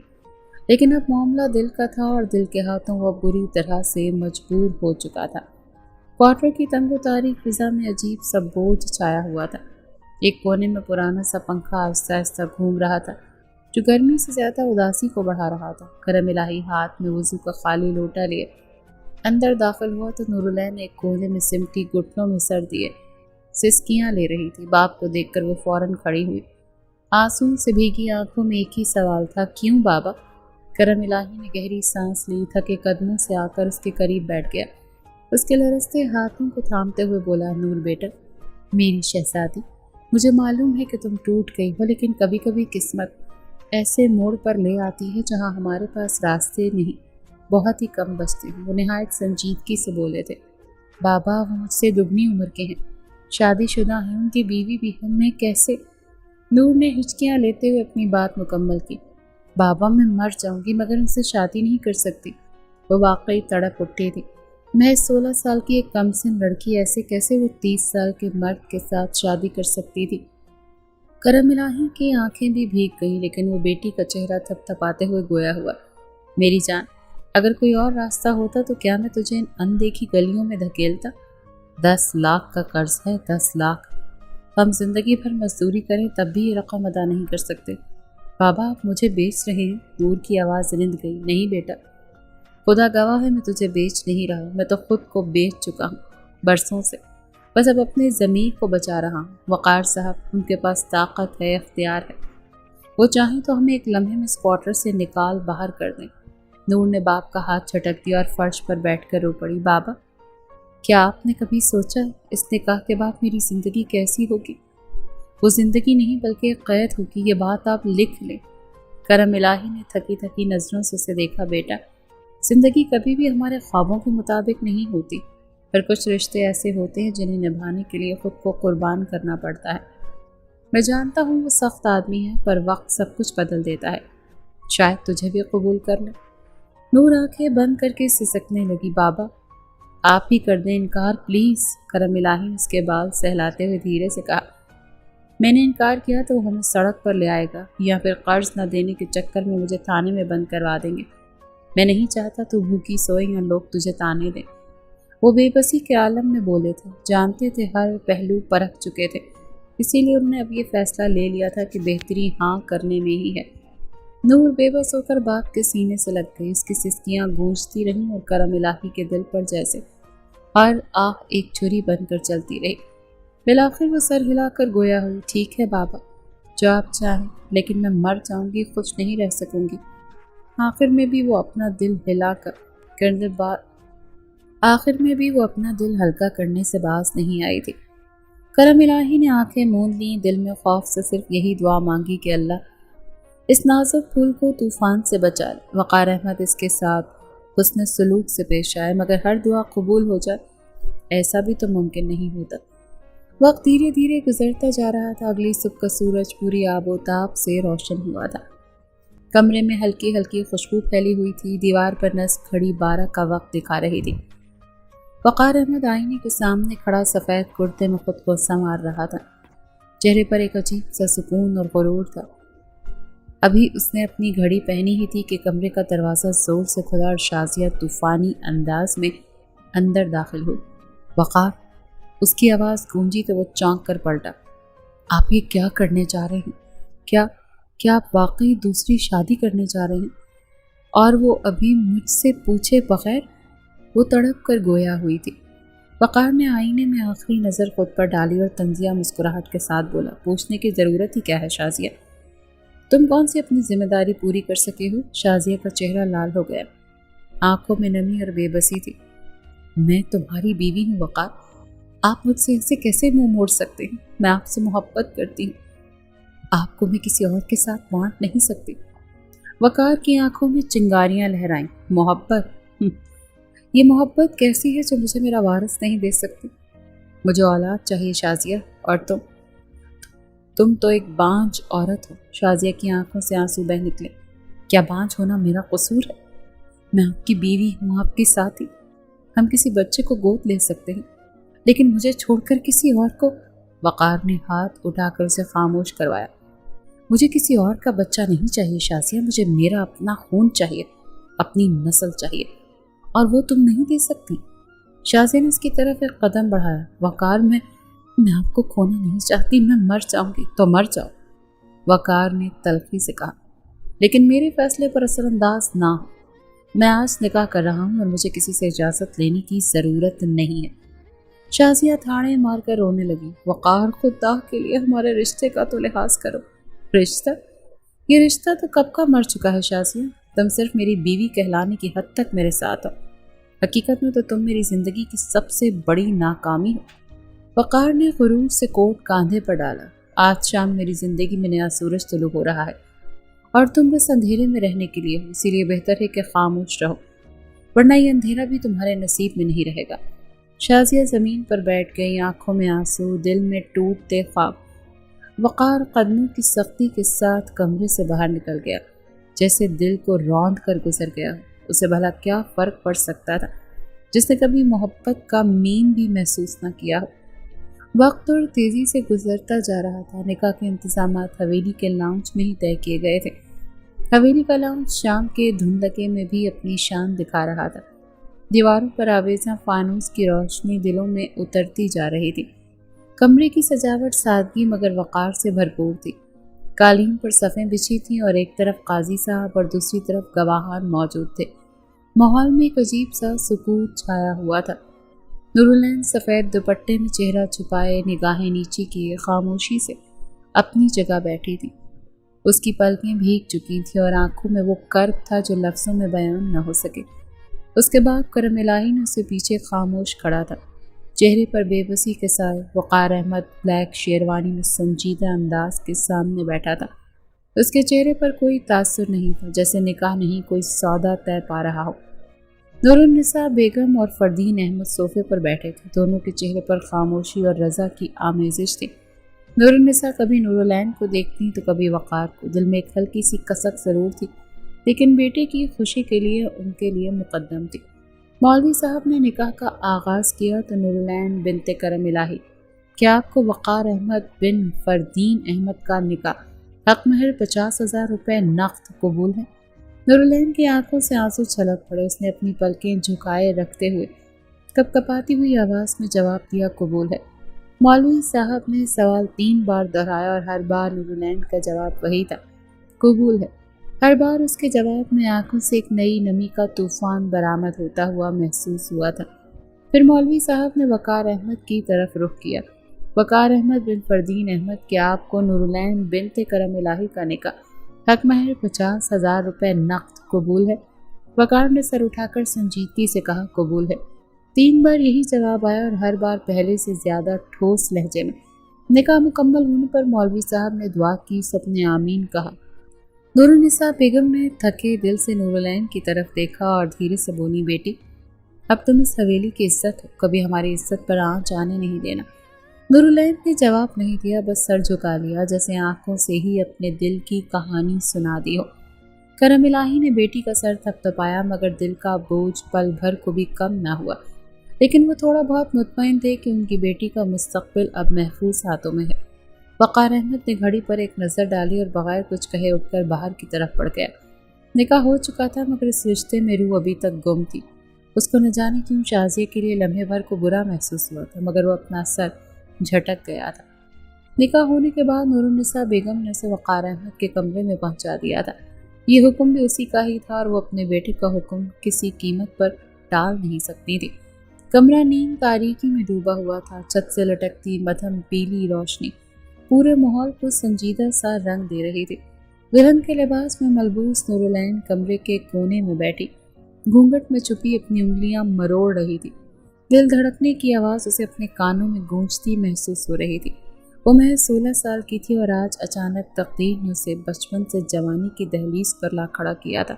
لیکن اب معاملہ دل کا تھا، اور دل کے ہاتھوں وہ بری طرح سے مجبور ہو چکا تھا۔ کوارٹر کی تنگ و تاریک فضا میں عجیب سا بوجھ چھایا ہوا تھا۔ ایک کونے میں پرانا سا پنکھا آہستہ آہستہ گھوم رہا تھا، جو گرمی سے زیادہ اداسی کو بڑھا رہا تھا۔ کرم الہی ہاتھ میں وضو کا خالی لوٹا لیے اندر داخل ہوا تو نورالعین نے ایک کولے میں سمٹی گھٹنوں میں سر دیے سسکیاں لے رہی تھی۔ باپ کو دیکھ کر وہ فوراً کھڑی ہوئی، آنسوں سے بھیگی آنکھوں میں ایک ہی سوال تھا، کیوں بابا؟ کرم الہی نے گہری سانس لی، تھکے قدموں سے آ کر اس کے قریب بیٹھ گیا، اس کے لرزتے ہاتھوں کو تھامتے ہوئے بولا، نور بیٹا، میری شہزادی، مجھے معلوم ہے کہ تم ٹوٹ گئی ہو، لیکن کبھی کبھی قسمت ایسے موڑ پر لے آتی ہے جہاں ہمارے پاس راستے نہیں، بہت ہی کم بچتے ہیں۔ وہ نہایت سنجیدگی سے بولے تھے، بابا وہ مجھ سے دگنی عمر کے ہیں، شادی شدہ ہیں، ان کی بیوی بھی ہے، میں کیسے؟ نور نے ہچکیاں لیتے ہوئے اپنی بات مکمل کی، بابا میں مر جاؤں گی مگر ان سے شادی نہیں کر سکتی۔ وہ واقعی تڑپ اٹھی تھی، میں 16 سال کی ایک کم سن لڑکی ایسے کیسے وہ 30 سال کے مرد کے ساتھ شادی کر سکتی تھی؟ کرم الہی کی آنکھیں بھی بھیگ گئیں، لیکن وہ بیٹی کا چہرہ تھپ تھپاتے ہوئے گویا ہوا، میری جان، اگر کوئی اور راستہ ہوتا تو کیا میں تجھے ان اندیکھی گلیوں میں دھکیلتا؟ 10 لاکھ کا قرض ہے، 10 لاکھ، ہم زندگی بھر مزدوری کریں تب بھی یہ رقم ادا نہیں کر سکتے۔ بابا آپ مجھے بیچ رہے ہیں؟ نور کی آواز رند گئی، نہیں بیٹا، خدا گواہ ہے میں تجھے بیچ نہیں رہا، میں تو خود کو بیچ چکا ہوں برسوں سے، بس اب اپنے ضمیر کو بچا رہا ہوں۔ وقار صاحب، ان کے پاس طاقت ہے، اختیار ہے، وہ چاہیں تو ہمیں ایک لمحے میں اس کوارٹر سے نکال باہر کر دیں۔ نور نے باپ کا ہاتھ جھٹک دیا اور فرش پر بیٹھ کر رو پڑی، بابا کیا آپ نے کبھی سوچا ہے اس نکاح کے بعد میری زندگی کیسی ہوگی؟ وہ زندگی نہیں بلکہ ایک قید ہوگی، یہ بات آپ لکھ لیں۔ کرم الہی نے تھکی تھکی نظروں سے اسے دیکھا، بیٹا زندگی کبھی بھی ہمارے خوابوں کے مطابق نہیں ہوتی، پر کچھ رشتے ایسے ہوتے ہیں جنہیں نبھانے کے لیے خود کو قربان کرنا پڑتا ہے۔ میں جانتا ہوں وہ سخت آدمی ہے، پر وقت سب کچھ بدل دیتا ہے، شاید تجھے بھی قبول کر لے۔ نور آنکھیں بند کر کے سسکنے لگی، بابا آپ ہی کر دیں انکار پلیز۔ کرم الہی نے اس کے بال سہلاتے ہوئے دھیرے سے کہا، میں نے انکار کیا تو وہ ہمیں سڑک پر لے آئے گا، یا پھر قرض نہ دینے کے چکر میں مجھے تھانے میں بند کروا دیں گے۔ میں نہیں چاہتا تو بھوکی سوئے یا لوگ تجھے تانے دیں۔ وہ بے بسی کے عالم میں بولے تھے، جانتے تھے ہر پہلو پرکھ چکے تھے، اسی لیے انہوں نے اب یہ فیصلہ لے لیا تھا کہ بہتری ہاں کرنے میں ہی ہے۔ نور بے بس ہو کر باپ کے سینے سے لگ گئی، اس کی سسکیاں گونجتی رہیں اور کرم الہی کے دل پر جیسے ہر آہ ایک چھری بن کر چلتی رہی۔ بالآخر وہ سر ہلا کر گویا ہوئی، ٹھیک ہے بابا، جو آپ چاہیں، لیکن میں مر جاؤں گی، خوش نہیں رہ سکوں گی۔ آخر میں بھی وہ اپنا دل ہلکا کرنے سے باز نہیں آئی تھی۔ کرم الہی نے آنکھیں موند لیں، دل میں خوف سے صرف یہی دعا مانگی کہ اللہ اس نازک پھول کو طوفان سے بچا لے۔ وقار احمد اس کے ساتھ حسن سلوک سے پیش آئے، مگر ہر دعا قبول ہو جائے ایسا بھی تو ممکن نہیں ہوتا۔ وقت دھیرے دھیرے گزرتا جا رہا تھا، اگلی صبح کا سورج پوری آب و تاب سے روشن ہوا تھا، کمرے میں ہلکی ہلکی خوشبو پھیلی ہوئی تھی، دیوار پر نصب گھڑی 12 کا وقت دکھا رہی تھی۔ وقار احمد آئینے کے سامنے کھڑا سفید کرتے میں خود کو سنوار رہا تھا، چہرے پر ایک عجیب سا سکون اور غرور تھا۔ ابھی اس نے اپنی گھڑی پہنی ہی تھی کہ کمرے کا دروازہ زور سے کھلا اور شازیہ طوفانی انداز میں اندر داخل ہوئی۔ وقار، اس کی آواز گونجی تو وہ چونک کر پلٹا، آپ یہ کیا کرنے جا رہے ہیں؟ کیا آپ واقعی دوسری شادی کرنے جا رہے ہیں؟ اور وہ ابھی مجھ سے پوچھے بغیر؟ وہ تڑپ کر گویا ہوئی تھی۔ وقار نے آئینے میں آخری نظر خود پر ڈالی اور طنزیہ مسکراہٹ کے ساتھ بولا، پوچھنے کی ضرورت ہی کیا ہے شازیہ، تم کون سی اپنی ذمہ داری پوری کر سکے ہو؟ شازیہ کا چہرہ لال ہو گیا، آنکھوں میں نمی اور بے بسی تھی۔ میں تمہاری بیوی ہوں وقار، آپ مجھ سے ایسے کیسے منہ موڑ سکتے ہیں؟ میں آپ سے محبت کرتی ہوں، آپ کو میں کسی اور کے ساتھ بانٹ نہیں سکتی۔ وقار کی آنکھوں میں چنگاریاں لہرائیں، محبت؟ یہ محبت کیسی ہے جو مجھے میرا وارث نہیں دے سکتی؟ مجھے اولاد چاہیے شازیہ، اور تم تو ایک بانجھ عورت ہو۔ شازیہ کی آنکھوں سے آنسو بہہ نکلے، کیا بانجھ ہونا میرا قصور ہے؟ میں آپ کی بیوی ہوں، آپ کی ساتھی، ہم کسی بچے کو گود لے سکتے ہیں، لیکن مجھے چھوڑ کر کسی اور کو؟ وقار نے ہاتھ اٹھا کر اسے خاموش کروایا، مجھے کسی اور کا بچہ نہیں چاہیے شازیہ، مجھے میرا اپنا خون چاہیے، اپنی نسل چاہیے، اور وہ تم نہیں دے سکتی۔ شازیہ نے اس کی طرف ایک قدم بڑھایا، وقار میں آپ کو کھونا نہیں چاہتی، میں مر جاؤں گی تو مر جاؤ۔ وقار نے تلخی سے کہا، لیکن میرے فیصلے پر اثر انداز نہ ہو۔ میں آج نکاح کر رہا ہوں اور مجھے کسی سے اجازت لینے کی ضرورت نہیں ہے۔ شازیہ تھاڑے مار کر رونے لگی۔ وقار، خدا کے لیے ہمارے رشتے کا تو لحاظ کرو۔ رشتہ؟ یہ رشتہ تو کب کا مر چکا ہے شازیہ۔ تم صرف میری بیوی کہلانے کی حد تک میرے ساتھ ہو، حقیقت میں تو تم میری زندگی کی سب سے بڑی ناکامی ہو۔ وقار نے غرور سے کوٹ کاندھے پر ڈالا۔ آج شام میری زندگی میں نیا سورج طلوع ہو رہا ہے اور تم بس اندھیرے میں رہنے کے لیے ہو، اسی لیے بہتر ہے کہ خاموش رہو، ورنہ یہ اندھیرا بھی تمہارے نصیب میں نہیں رہے گا۔ شازیہ زمین پر بیٹھ گئی، آنکھوں میں آنسو، دل میں ٹوٹتے خواب۔ وقار قدموں کی سختی کے ساتھ کمرے سے باہر نکل گیا، جیسے دل کو روند کر گزر گیا ہو۔ اسے بھلا کیا فرق پڑ سکتا تھا جس نے کبھی محبت کا مین بھی محسوس نہ کیا ہو۔ وقت اور تیزی سے گزرتا جا رہا تھا۔ نکاح کے انتظامات حویلی کے لاؤنج میں ہی طے کیے گئے تھے۔ حویلی کا لاؤنج شام کے دھندلکے میں بھی اپنی شان دکھا رہا تھا۔ دیواروں پر آویزاں فانوس کی روشنی دلوں میں اترتی جا رہی تھی۔ کمرے کی سجاوٹ سادگی مگر وقار سے بھرپور تھی۔ قالین پر صفیں بچھی تھیں اور ایک طرف قاضی صاحب اور دوسری طرف گواہان موجود تھے۔ ماحول میں ایک عجیب سا سکوت چھایا ہوا تھا۔ نورالعین سفید دوپٹے میں چہرہ چھپائے، نگاہیں نیچے کیے، خاموشی سے اپنی جگہ بیٹھی تھی۔ اس کی پلکیں بھیگ چکی تھیں اور آنکھوں میں وہ کرب تھا جو لفظوں میں بیان نہ ہو سکے۔ اس کے بعد کرم الہی نے اسے پیچھے خاموش کھڑا تھا، چہرے پر بے بسی کے سائے۔ وقار احمد بلیک شیروانی میں سنجیدہ انداز کے سامنے بیٹھا تھا۔ اس کے چہرے پر کوئی تاثر نہیں تھا، جیسے نکاح نہیں کوئی سودا طے پا رہا ہو۔ نورالنساء بیگم اور فردین احمد صوفے پر بیٹھے تھے۔ دونوں کے چہرے پر خاموشی اور رضا کی آمیزش تھی۔ نورالنساء کبھی نورالعین کو دیکھتی تو کبھی وقار کو۔ دل میں ایک ہلکی سی کسک ضرور تھی، لیکن بیٹے کی خوشی کے لیے ان کے لیے مقدم تھی۔ مولوی صاحب نے نکاح کا آغاز کیا تو نورالعین بنت کرم الہی، کیا آپ کو وقار احمد بن فردین احمد کا نکاح حق مہر 50,000 روپے نقد قبول ہے؟ نورالعین کی آنکھوں سے آنسو چھلک پڑے۔ اس نے اپنی پلکیں جھکائے رکھتے ہوئے کپ کپاتی ہوئی آواز میں جواب دیا، قبول ہے۔ مولوی صاحب نے سوال 3 بار دہرایا اور ہر بار نورالعین کا جواب وہی تھا، قبول ہے۔ ہر بار اس کے جواب میں آنکھوں سے ایک نئی نمی کا طوفان برآمد ہوتا ہوا محسوس ہوا تھا۔ پھر مولوی صاحب نے وقار احمد کی طرف رخ کیا۔ وقار احمد بن فردین احمد، کیا آپ کو نورالعین بنت کرم الہی کا نکاح حق مہر 50,000 روپے نقد قبول ہے؟ وقار نے سر اٹھا کر سنجیدگی سے کہا، قبول ہے۔ 3 بار یہی جواب آیا اور ہر بار پہلے سے زیادہ ٹھوس لہجے میں۔ نکاح مکمل ہونے پر مولوی صاحب نے دعا کی، سب نے آمین کہا۔ نورالنساء بیگم نے تھکے دل سے نورالعین کی طرف دیکھا اور دھیرے سے بولی، بیٹی اب تم اس حویلی کی عزت ہو، کبھی ہماری عزت پر آنچ آنے نہیں دینا۔ نورالعین نے جواب نہیں دیا، بس سر جھکا لیا، جیسے آنکھوں سے ہی اپنے دل کی کہانی سنا دی ہو۔ کرم الہی نے بیٹی کا سر تھپتھپایا، مگر دل کا بوجھ پل بھر کو بھی کم نہ ہوا۔ لیکن وہ تھوڑا بہت مطمئن تھے کہ ان کی بیٹی کا مستقبل اب محفوظ ہاتھوں میں ہے۔ وقار احمد نے گھڑی پر ایک نظر ڈالی اور بغیر کچھ کہے اٹھ کر باہر کی طرف بڑھ گیا۔ نکاح ہو چکا تھا مگر اس رشتے میں روح ابھی تک گم تھی۔ اس کو نہ جانے کیوں شازیہ کے لیے لمحے بھر کو برا محسوس ہوا تھا، مگر وہ اپنا سر جھٹک گیا تھا۔ نکاح ہونے کے بعد نورالنساء بیگم نے اسے وقار احمد کے کمرے میں پہنچا دیا تھا۔ یہ حکم بھی اسی کا ہی تھا اور وہ اپنے بیٹے کا حکم کسی قیمت پر ٹال نہیں سکتی تھی۔ کمرہ نیم تاریکی میں ڈوبا ہوا تھا، چھت سے لٹکتی مدھم پیلی روشنی پورے ماحول کو سنجیدہ سا رنگ دے رہی تھی۔ دلہن کے لباس میں ملبوس نورالعین کمرے کے کونے میں بیٹھی گھونگھٹ میں چھپی اپنی انگلیاں مروڑ رہی تھی۔ دل دھڑکنے کی آواز اسے اپنے کانوں میں گونجتی محسوس ہو رہی تھی۔ وہ محض 16 سال کی تھی اور آج اچانک تقدیر نے اسے بچپن سے جوانی کی دہلیز پر لا کھڑا کیا تھا۔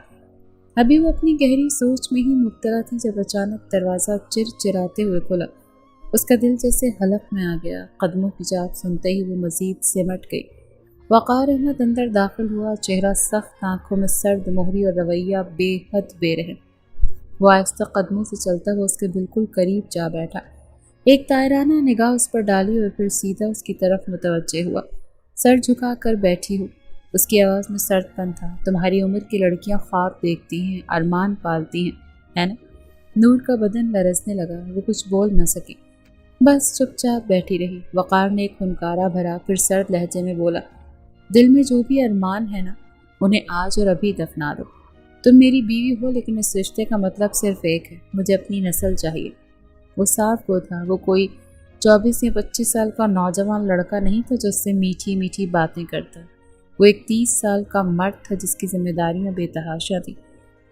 ابھی وہ اپنی گہری سوچ میں ہی مبتلا تھی جب اچانک دروازہ چرچراتے ہوئے کھلا۔ اس کا دل جیسے حلق میں آ گیا۔ قدموں کی جھاگ سنتے ہی وہ مزید سمٹ گئی۔ وقار احمد اندر داخل ہوا، چہرہ سخت، آنکھوں میں سرد مہری اور رویہ بے حد بے رحم۔ وہ آہستہ قدموں سے چلتا ہوا اس کے بالکل قریب جا بیٹھا، ایک طائرانہ نگاہ اس پر ڈالی اور پھر سیدھا اس کی طرف متوجہ ہوا۔ سر جھکا کر بیٹھی ہو، اس کی آواز میں سرد پن تھا۔ تمہاری عمر کی لڑکیاں خواب دیکھتی ہیں، ارمان پالتی ہیں، ہے نا؟ نور کا بدن لرزنے لگا، وہ کچھ بول نہ سکی، بس چپ چاپ بیٹھی رہی۔ وقار نے ایک ہنکارا بھرا پھر سرد لہجے میں بولا، دل میں جو بھی ارمان ہے نا انہیں آج اور ابھی دفنا دو۔ تم میری بیوی ہو لیکن اس رشتے کا مطلب صرف ایک ہے، مجھے اپنی نسل چاہیے۔ وہ صاف وہ تھا، وہ کوئی 24 یا 25 سال کا نوجوان لڑکا نہیں تھا جو اس سے میٹھی میٹھی باتیں کرتا۔ وہ ایک 30 سال کا مرد تھا جس کی ذمہ داریاں بے تحاشا تھیں۔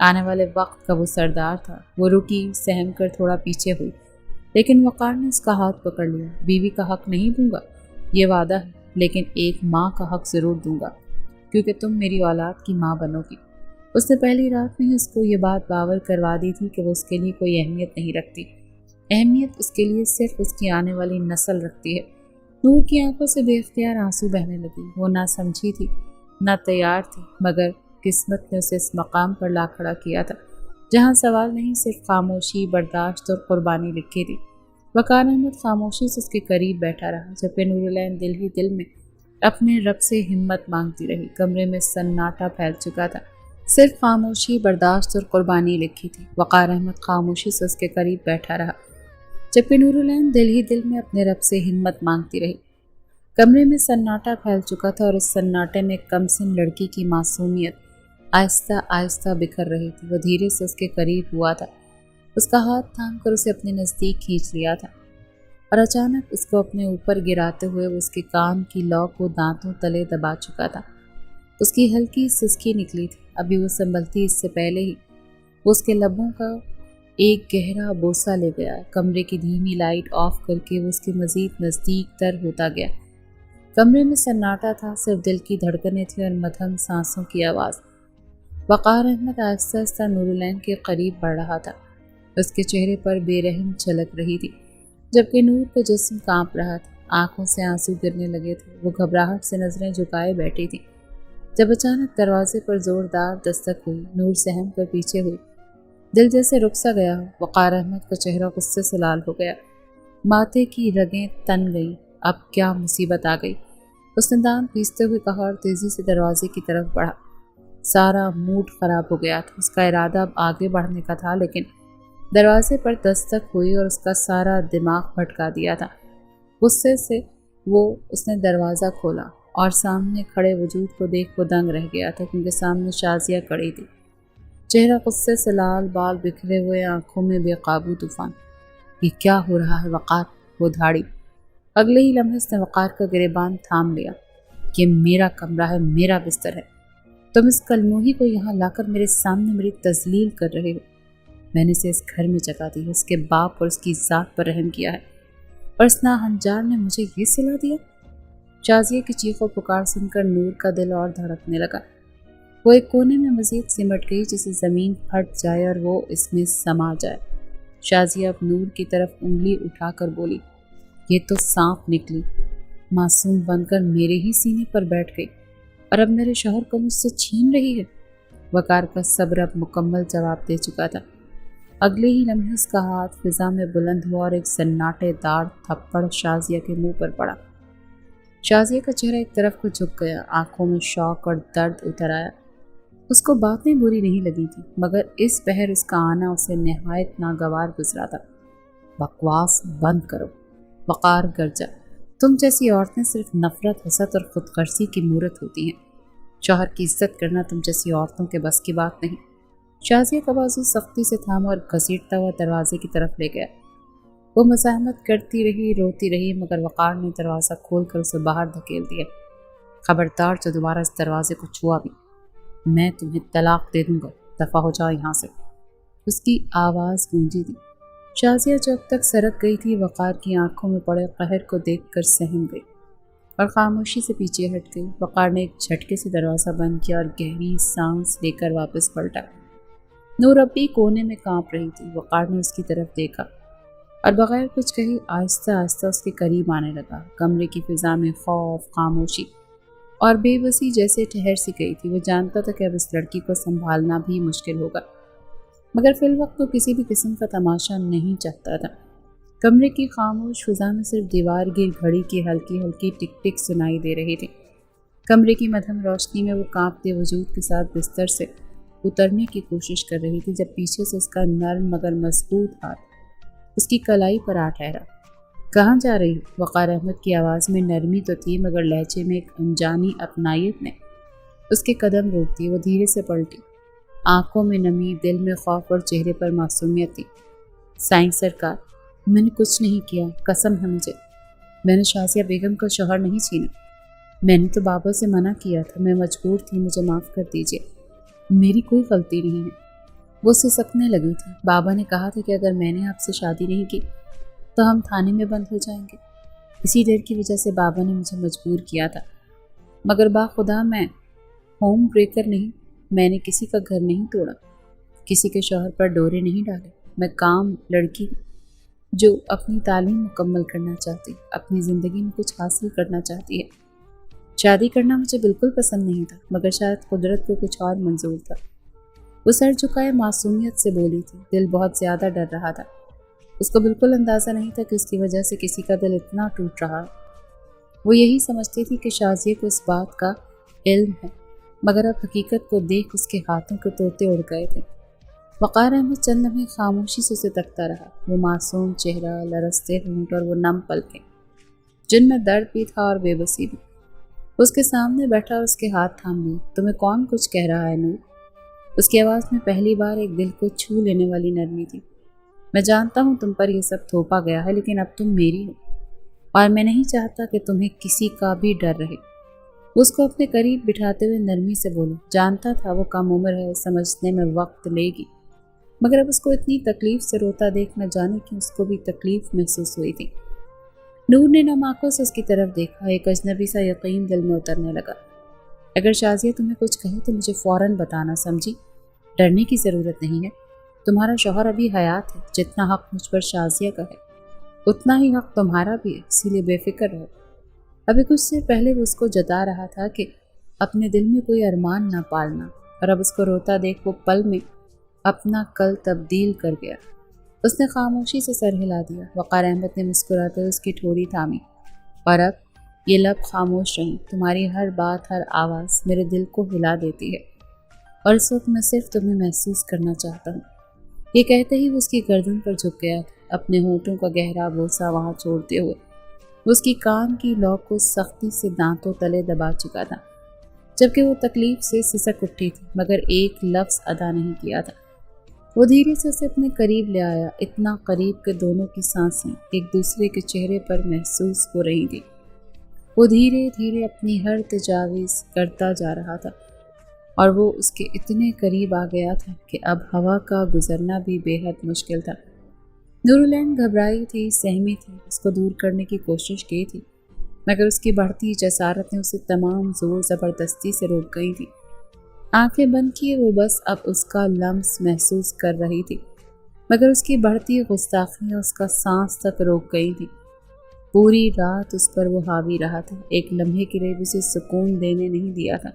آنے والے وقت کا وہ سردار تھا۔ وہ رکی، سہم کر تھوڑا پیچھے ہوئی، لیکن وقار نے اس کا ہاتھ پکڑ لیا۔ بیوی کا حق نہیں دوں گا، یہ وعدہ ہے، لیکن ایک ماں کا حق ضرور دوں گا، کیونکہ تم میری اولاد کی ماں بنو گی۔ اس نے پہلی رات میں ہی اس کو یہ بات باور کروا دی تھی کہ وہ اس کے لیے کوئی اہمیت نہیں رکھتی۔ اہمیت اس کے لیے صرف اس کی آنے والی نسل رکھتی ہے۔ نور کی آنکھوں سے بے اختیار آنسو بہنے لگی۔ وہ نہ سمجھی تھی، نہ تیار تھی، مگر قسمت نے اسے اس مقام پر لا کھڑا کیا تھا جہاں سوال نہیں، صرف خاموشی، برداشت اور قربانی لکھی تھی۔ وقار احمد خاموشی سے اس کے قریب بیٹھا رہا، جبکہ نور العین دل ہی دل میں اپنے رب سے ہمت مانگتی رہی۔ کمرے میں سناٹا پھیل چکا تھا، صرف خاموشی، برداشت اور قربانی لکھی تھی۔ وقار احمد خاموشی سے اس کے قریب بیٹھا رہا، جبکہ نور العین دل ہی دل میں اپنے رب سے ہمت مانگتی رہی۔ کمرے میں سناٹا پھیل چکا تھا اور اس سناٹے میں کم سن لڑکی کی معصومیت آہستہ آہستہ بکھر رہی تھی۔ وہ دھیرے سے اس کے قریب ہوا تھا، اس کا ہاتھ تھام کر اسے اپنے نزدیک کھینچ لیا تھا، اور اچانک اس کو اپنے اوپر گراتے ہوئے وہ اس کے کان کی لو کو دانتوں تلے دبا چکا تھا۔ اس کی ہلکی سسکی نکلی تھی، ابھی وہ سنبھلتی اس سے پہلے ہی وہ اس کے لبوں کا ایک گہرا بوسہ لے گیا۔ کمرے کی دھیمی لائٹ آف کر کے وہ اس کے مزید نزدیک تر ہوتا گیا۔ کمرے میں سناٹا تھا، صرف دل کی دھڑکنیں تھیں اور مدھم سانسوں کی آواز۔ وقار احمد آہستہ آہستہ نور العین کے قریب بڑھ رہا تھا۔ اس کے چہرے پر بے رحم جھلک رہی تھی، جبکہ نور کا جسم کانپ رہا تھا، آنکھوں سے آنسو گرنے لگے تھے۔ وہ گھبراہٹ سے نظریں جھکائے بیٹھی تھی، جب اچانک دروازے پر زوردار دستک ہوئی۔ نور سہم کر پیچھے ہوئی، دل جیسے رک سا گیا ہو۔ وقار احمد کا چہرہ غصے سے لال ہو گیا، ماتھے کی رگیں تن گئیں۔ اب کیا مصیبت آ گئی؟ اس نے دانت پیستے ہوئے کہا اور تیزی سے دروازے کی طرف بڑھا۔ سارا موڈ خراب ہو گیا تھا۔ اس کا ارادہ اب آگے بڑھنے کا تھا، لیکن دروازے پر دستک ہوئی اور اس کا سارا دماغ بھٹکا دیا تھا۔ غصے سے اس نے دروازہ کھولا اور سامنے کھڑے وجود کو دیکھ وہ دنگ رہ گیا تھا، کیونکہ سامنے شازیہ کھڑی تھی، چہرہ غصے سے لال، بال بکھرے ہوئے، آنکھوں میں بے قابو طوفان۔ یہ کیا ہو رہا ہے وقار؟ وہ دھاڑی۔ اگلے ہی لمحے اس نے وقار کا گریبان تھام لیا۔ یہ میرا کمرہ ہے، میرا بستر ہے، تم اس کلموہی کو یہاں لا کر میرے سامنے میری تذلیل کر رہے ہو۔ میں نے اسے اس گھر میں جگہ دی ہے، اس کے باپ اور اس کی ذات پر رحم کیا ہے، اور اس ناہنجار نے مجھے یہ صلا دیا۔ شازیہ کی چیخ و پکار سن کر نور کا دل اور دھڑکنے لگا۔ وہ ایک کونے میں مزید سمٹ گئی، جسے زمین پھٹ جائے اور وہ اس میں سما جائے۔ شازیہ اب نور کی طرف انگلی اٹھا کر بولی، یہ تو سانپ نکلی، معصوم بن کر میرے ہی سینے پر بیٹھ گئی، اور اب میرے شوہر کو مجھ سے چھین رہی ہے۔ وقار کا صبر اب مکمل جواب دے چکا تھا۔ اگلے ہی لمحے اس کا ہاتھ فضا میں بلند ہوا اور ایک سناٹے دار تھپڑ شازیہ کے منہ پر پڑا۔ شازیہ کا چہرہ ایک طرف کو جھک گیا، آنکھوں میں شوق اور درد اتر آیا۔ اس کو باتیں بری نہیں لگی تھی، مگر اس پہر اس کا آنا اسے نہایت ناگوار گزرا تھا۔ بکواس بند کرو، وقار گرجا۔ تم جیسی عورتیں صرف نفرت، حسد اور خود غرضی کی مورت ہوتی ہیں۔ شوہر کی عزت کرنا تم جیسی عورتوں کے بس کی بات نہیں۔ شازیہ کا بازو سختی سے تھاما اور گھسیٹتا ہوا دروازے کی طرف لے گیا۔ وہ مزاحمت کرتی رہی، روتی رہی، مگر وقار نے دروازہ کھول کر اسے باہر دھکیل دیا۔ خبردار جو دوبارہ اس دروازے کو چھوا بھی، میں تمہیں طلاق دے دوں گا، دفع ہو جاؤ یہاں سے۔ اس کی آواز گونجی تھی۔ شازیہ جو اب تک سرک گئی تھی، وقار کی آنکھوں میں پڑے قہر کو دیکھ کر سہم گئی اور خاموشی سے پیچھے ہٹ گئی۔ وقار نے ایک جھٹکے سے دروازہ بند کیا اور گہری سانس لے کر واپس پلٹا۔ نور اب بھی کونے میں کانپ رہی تھی۔ وقار نے اس کی طرف دیکھا اور بغیر کچھ کہے آہستہ آہستہ اس کے قریب آنے لگا۔ کمرے کی فضا میں خوف، خاموشی اور بے بسی جیسے ٹھہر سی گئی تھی۔ وہ جانتا تھا کہ اب اس لڑکی کو سنبھالنا بھی مشکل ہوگا، مگر فی الوقت وہ کسی بھی قسم کا تماشا نہیں چاہتا تھا۔ کمرے کی خاموش فضا میں صرف دیوار گر گھڑی کی ہلکی ہلکی ٹک ٹک سنائی دے رہی تھی۔ کمرے کی مدھم روشنی میں وہ کانپتے وجود کے ساتھ بستر سے اترنے کی کوشش کر رہی تھی، جب پیچھے سے اس کا نرم مگر مضبوط ہاتھ اس کی کلائی پر آ ٹھہرا۔ کہاں جا رہی؟ وقار احمد کی آواز میں نرمی تو تھی، مگر لہجے میں ایک انجانی اپنائیت نے اس کے قدم روک دیے، وہ دھیرے سے پلٹی، آنکھوں میں نمی، دل میں خوف اور چہرے پر معصومیت تھی۔ سائنس سرکار، میں نے کچھ نہیں کیا، قسم ہے مجھے، میں نے شازیہ بیگم کا شوہر نہیں چھینا، میں نے تو بابا سے منع کیا تھا، میں مجبور تھی، مجھے معاف کر دیجیے، میری کوئی غلطی نہیں ہے۔ وہ سسکنے لگی تھی۔ بابا نے کہا تھا کہ اگر میں نے آپ سے شادی نہیں کی تو ہم تھانے میں بند ہو جائیں گے، اسی ڈر کی وجہ سے بابا نے مجھے مجبور کیا تھا، مگر باخدا میں ہوم بریکر نہیں، میں نے کسی کا گھر نہیں توڑا، کسی کے شوہر پر ڈورے نہیں ڈالے، میں کام لڑکی ہوں جو اپنی تعلیم مکمل کرنا چاہتی، اپنی زندگی میں کچھ حاصل کرنا چاہتی ہے۔ شادی کرنا مجھے بالکل پسند نہیں تھا، مگر شاید قدرت کو کچھ اور منظور تھا۔ وہ سر جھکائے معصومیت سے بولی تھی، دل بہت زیادہ ڈر رہا تھا۔ اس کو بالکل اندازہ نہیں تھا کہ اس کی وجہ سے کسی کا دل اتنا ٹوٹ رہا ہے۔ وہ یہی سمجھتی تھی کہ شازیہ کو اس بات کا علم ہے، مگر اب حقیقت کو دیکھ اس کے ہاتھوں کے طوطے اڑ گئے تھے۔ وقار احمد چند لمحے خاموشی سے اسے تکتا رہا، وہ معصوم چہرہ، لرزتے ہونٹ اور وہ نم پلکیں جن میں درد بھی تھا اور بے بسی بھی۔ اس کے سامنے بیٹھا اور اس کے ہاتھ تھام لیے۔ تمہیں کون کچھ کہہ رہا ہے نور؟ اس کی آواز میں پہلی بار ایک دل کو چھو لینے والی نرمی تھی۔ میں جانتا ہوں تم پر یہ سب تھوپا گیا ہے، لیکن اب تم میری ہو اور میں نہیں چاہتا کہ تمہیں کسی کا بھی ڈر رہے۔ اس کو اپنے قریب بٹھاتے ہوئے نرمی سے بولا، جانتا تھا وہ کم عمر ہے، سمجھنے میں وقت لے گی، مگر اب اس کو اتنی تکلیف سے روتا دیکھ نہ جانے کہ اس کو بھی تکلیف محسوس ہوئی تھی۔ نور نے نم آنکھوں سے اس کی طرف دیکھا، ایک اجنبی سا یقین دل میں اترنے لگا۔ اگر شازیہ تمہیں کچھ کہے تو مجھے فوراً بتانا، سمجھی؟ ڈرنے کی ضرورت نہیں ہے، تمہارا شوہر ابھی حیات ہے، جتنا حق مجھ پر شازیہ کا ہے اتنا ہی حق تمہارا بھی ہے، اسی لیے بے فکر رہو۔ ابھی کچھ دیر پہلے وہ اس کو جتا رہا تھا کہ اپنے دل میں کوئی ارمان نہ پالنا، اور اب اس کو روتا دیکھ وہ پل میں اپنا کل تبدیل کر گیا۔ اس نے خاموشی سے سر ہلا دیا۔ وقار احمد نے مسکراتے ہوئے اس کی ٹھوڑی تھامی، اور اب یہ لب خاموش رہیں، تمہاری ہر بات، ہر آواز میرے دل کو ہلا دیتی ہے، اور اس وقت میں صرف تمہیں محسوس کرنا چاہتا ہوں۔ یہ کہتے ہی وہ اس کی گردن پر جھک گیا، اپنے ہونٹوں کا گہرا بوسہ وہاں چھوڑتے ہوئے وہ اس کی کان کی لو کو سختی سے دانتوں تلے دبا چکا تھا، جبکہ وہ تکلیف سے سسک اٹھی تھی، مگر ایک لفظ ادا نہیں کیا تھا۔ وہ دھیرے سے اسے اپنے قریب لے آیا، اتنا قریب کہ دونوں کی سانسیں ایک دوسرے کے چہرے پر محسوس ہو رہی تھی۔ وہ دھیرے دھیرے اپنی ہر تجاویز کرتا جا رہا تھا، اور وہ اس کے اتنے قریب آ گیا تھا کہ اب ہوا کا گزرنا بھی بے حد مشکل تھا۔ نورالعین گھبرائی تھی، سہمی تھی، اس کو دور کرنے کی کوشش کی تھی، مگر اس کی بڑھتی جسارت نے اسے تمام زور زبردستی سے روک گئی تھی۔ آنکھیں بند کیے وہ بس اب اس کا لمس محسوس کر رہی تھی، مگر اس کی بڑھتی گستاخیاں اس کا سانس تک روک گئی تھی۔ پوری رات اس پر وہ حاوی رہا تھا، ایک لمحے کے لیے اسے سکون دینے نہیں دیا تھا۔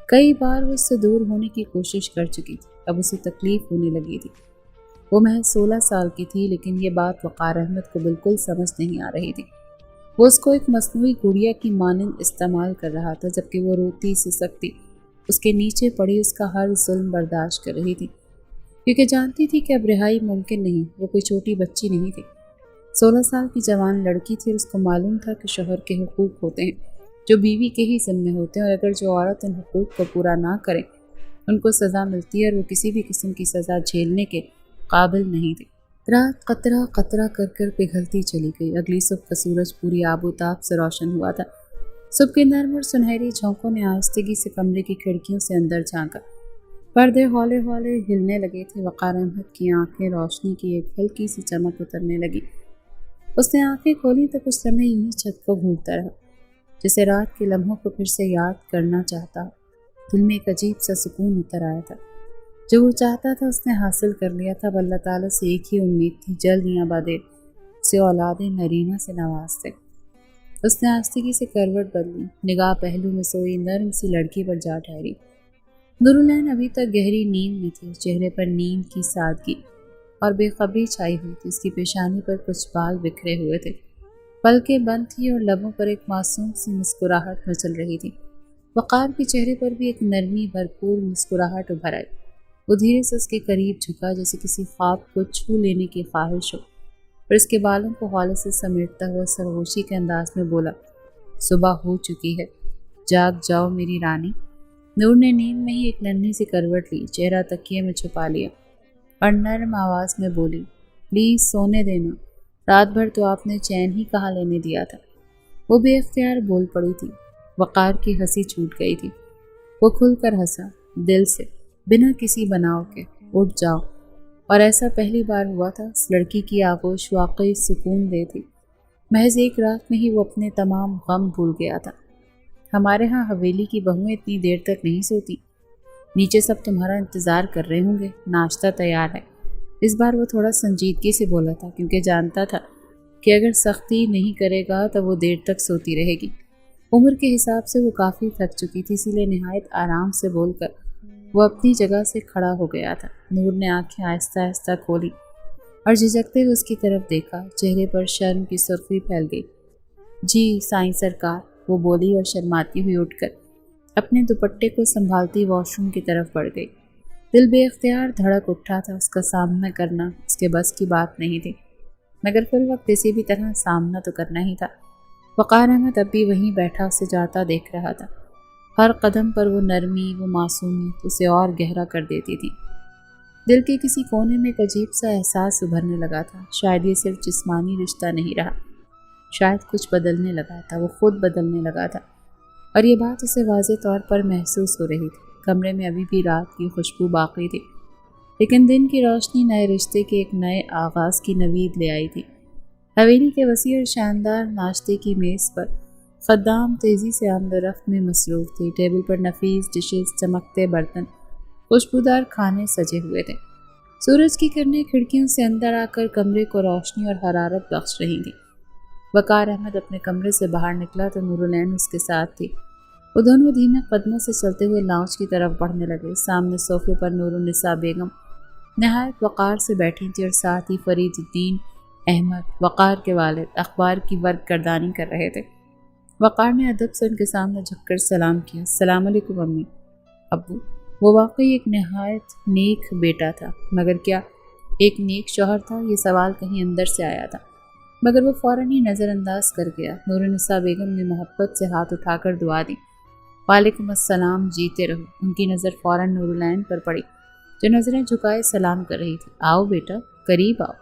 کئی بار وہ اس سے دور ہونے کی کوشش کر چکی تھی، اب اسے تکلیف ہونے لگی تھی۔ وہ محض 16 سال کی تھی، لیکن یہ بات وقار احمد کو بالکل سمجھ نہیں آ رہی تھی۔ وہ اس کو ایک مصنوعی گڑیا کی مانند استعمال کر رہا تھا، جبکہ وہ روتی سسکتی اس کے نیچے پڑی اس کا ہر ظلم برداشت کر رہی تھی، کیونکہ جانتی تھی کہ اب رہائی ممکن نہیں، وہ کوئی چھوٹی بچی نہیں تھی، 16 سال کی جوان لڑکی تھی، اور اس کو معلوم تھا کہ شوہر کے حقوق ہوتے ہیں جو بیوی کے ہی ذمے ہوتے ہیں، اور اگر جو عورت ان حقوق کو پورا نہ کرے ان کو سزا ملتی ہے، اور وہ کسی بھی قسم کی سزا جھیلنے کے قابل نہیں تھی۔ رات قطرہ قطرہ کر کر پگھلتی چلی گئی۔ اگلی صبح کا سورج پوری آب و تاب سے روشن ہوا تھا۔ صبح کے نرم اور سنہری جھونکوں نے آہستگی سے کمرے کی کھڑکیوں سے اندر جھانکا، پردے ہولے ہولے ہلنے لگے تھے۔ وقار احمد کی آنکھیں روشنی کی ایک ہلکی سی چمک اترنے لگی۔ اس نے آنکھیں کھولی تو کچھ لمحے یوں ہی چھت کو گھورتا رہا، جسے رات کے لمحوں کو پھر سے یاد کرنا چاہتا۔ دل میں ایک عجیب سا سکون اتر آیا تھا، جو وہ چاہتا تھا اس نے حاصل کر لیا تھا۔ اللہ تعالیٰ سے ایک ہی امید تھی، جلد یا بعدیر اسے اولاد نرینہ سے نواز دے۔ اس نے آہستگی سے کروٹ بدلی، نگاہ پہلو میں سوئی نرم سی لڑکی پر جا ٹھہری۔ نورالعین ابھی تک گہری نیند میں تھی، چہرے پر نیند کی سادگی اور بے خبری چھائی ہوئی تھی۔ اس کی پیشانی پر کچھ بال بکھرے ہوئے تھے، پلکیں بند تھی اور لبوں پر ایک معصوم سی مسکراہٹ مچل رہی تھی۔ وقار کے چہرے پر بھی ایک نرمی بھرپور مسکراہٹ ابھر آئی۔ وہ دھیرے سے اس کے قریب جھکا، جیسے کسی خواب کو چھو لینے کی خواہش ہو، اور اس کے بالوں کو ہولے سے سمیٹتا ہوا سرگوشی کے انداز میں بولا، صبح ہو چکی ہے، جاگ جاؤ میری رانی۔ نور نے نیند میں ہی ایک ننھی سی کروٹ لی، چہرہ تکیے میں چھپا لیا اور نرم آواز میں بولی، پلیز سونے دینا، رات بھر تو آپ نے چین ہی کہاں لینے دیا تھا۔ وہ بے اختیار بول پڑی تھی۔ وقار کی ہنسی چھوٹ گئی تھی۔ وہ کھل کر ہنسا، دل سے، بنا کسی بناؤ کے، اٹھ جاؤ۔ اور ایسا پہلی بار ہوا تھا۔ اس لڑکی کی آغوش واقعی سکون دہ تھی۔ محض ایک رات میں ہی وہ اپنے تمام غم بھول گیا تھا۔ ہمارے ہاں حویلی کی بہویں اتنی دیر تک نہیں سوتی، نیچے سب تمہارا انتظار کر رہے ہوں گے، ناشتہ تیار ہے۔ اس بار وہ تھوڑا سنجیدگی سے بولا تھا، کیونکہ جانتا تھا کہ اگر سختی نہیں کرے گا تو وہ دیر تک سوتی رہے گی۔ عمر کے حساب سے وہ کافی تھک چکی تھی، اسی لیے نہایت آرام سے بول کر وہ اپنی جگہ سے کھڑا ہو گیا تھا۔ نور نے آنکھیں آہستہ آہستہ کھولی اور جھجکتے ہوئے اس کی طرف دیکھا۔ چہرے پر شرم کی سرخی پھیل گئی۔ جی سائیں سرکار، وہ بولی اور شرماتی ہوئی اٹھ کر اپنے دوپٹے کو سنبھالتی واش روم کی طرف بڑھ گئی۔ دل بے اختیار دھڑک اٹھا تھا۔ اس کا سامنا کرنا اس کے بس کی بات نہیں تھی، مگر فی الوقت کسی بھی طرح سامنا تو کرنا ہی تھا۔ وقار احمد اب بھی وہیں بیٹھا اسے جاتا دیکھ رہا تھا۔ ہر قدم پر وہ نرمی، وہ معصومیت اسے اور گہرا کر دیتی تھی۔ دل کے کسی کونے میں ایک عجیب سا احساس ابھرنے لگا تھا۔ شاید یہ صرف جسمانی رشتہ نہیں رہا، شاید کچھ بدلنے لگا تھا، وہ خود بدلنے لگا تھا، اور یہ بات اسے واضح طور پر محسوس ہو رہی تھی۔ کمرے میں ابھی بھی رات کی خوشبو باقی تھی، لیکن دن کی روشنی نئے رشتے کے ایک نئے آغاز کی نوید لے آئی تھی۔ حویلی کے وسیع اور شاندار ناشتے کی میز پر خدام تیزی سے آمد و رفت میں مصروف تھی۔ ٹیبل پر نفیس ڈشز، چمکتے برتن، خوشبودار کھانے سجے ہوئے تھے۔ سورج کی کرنیں کھڑکیوں سے اندر آ کر کمرے کو روشنی اور حرارت بخش رہی تھیں۔ وقار احمد اپنے کمرے سے باہر نکلا تو نورالعین اس کے ساتھ تھی۔ وہ دونوں دھیمے قدموں سے چلتے ہوئے لاؤنج کی طرف بڑھنے لگے۔ سامنے صوفے پر نور النساء بیگم نہایت وقار سے بیٹھی تھی اور ساتھ ہی فرید الدین احمد، وقار کے والد، اخبار کی ورق گردانی کر رہے تھے۔ وقار نے ادب سے ان کے سامنے جھک کر سلام کیا۔ السلام علیکم امی، ابو۔ وہ واقعی ایک نہایت نیک بیٹا تھا، مگر کیا ایک نیک شوہر تھا؟ یہ سوال کہیں اندر سے آیا تھا، مگر وہ فوراً ہی نظر انداز کر گیا۔ نور النساء بیگم نے محبت سے ہاتھ اٹھا کر دعا دی۔ وعلیکم السلام، جیتے رہو۔ ان کی نظر فوراً نورالعین پر پڑی، جو نظریں جھکائے سلام کر رہی تھی۔ آؤ بیٹا، قریب آؤ،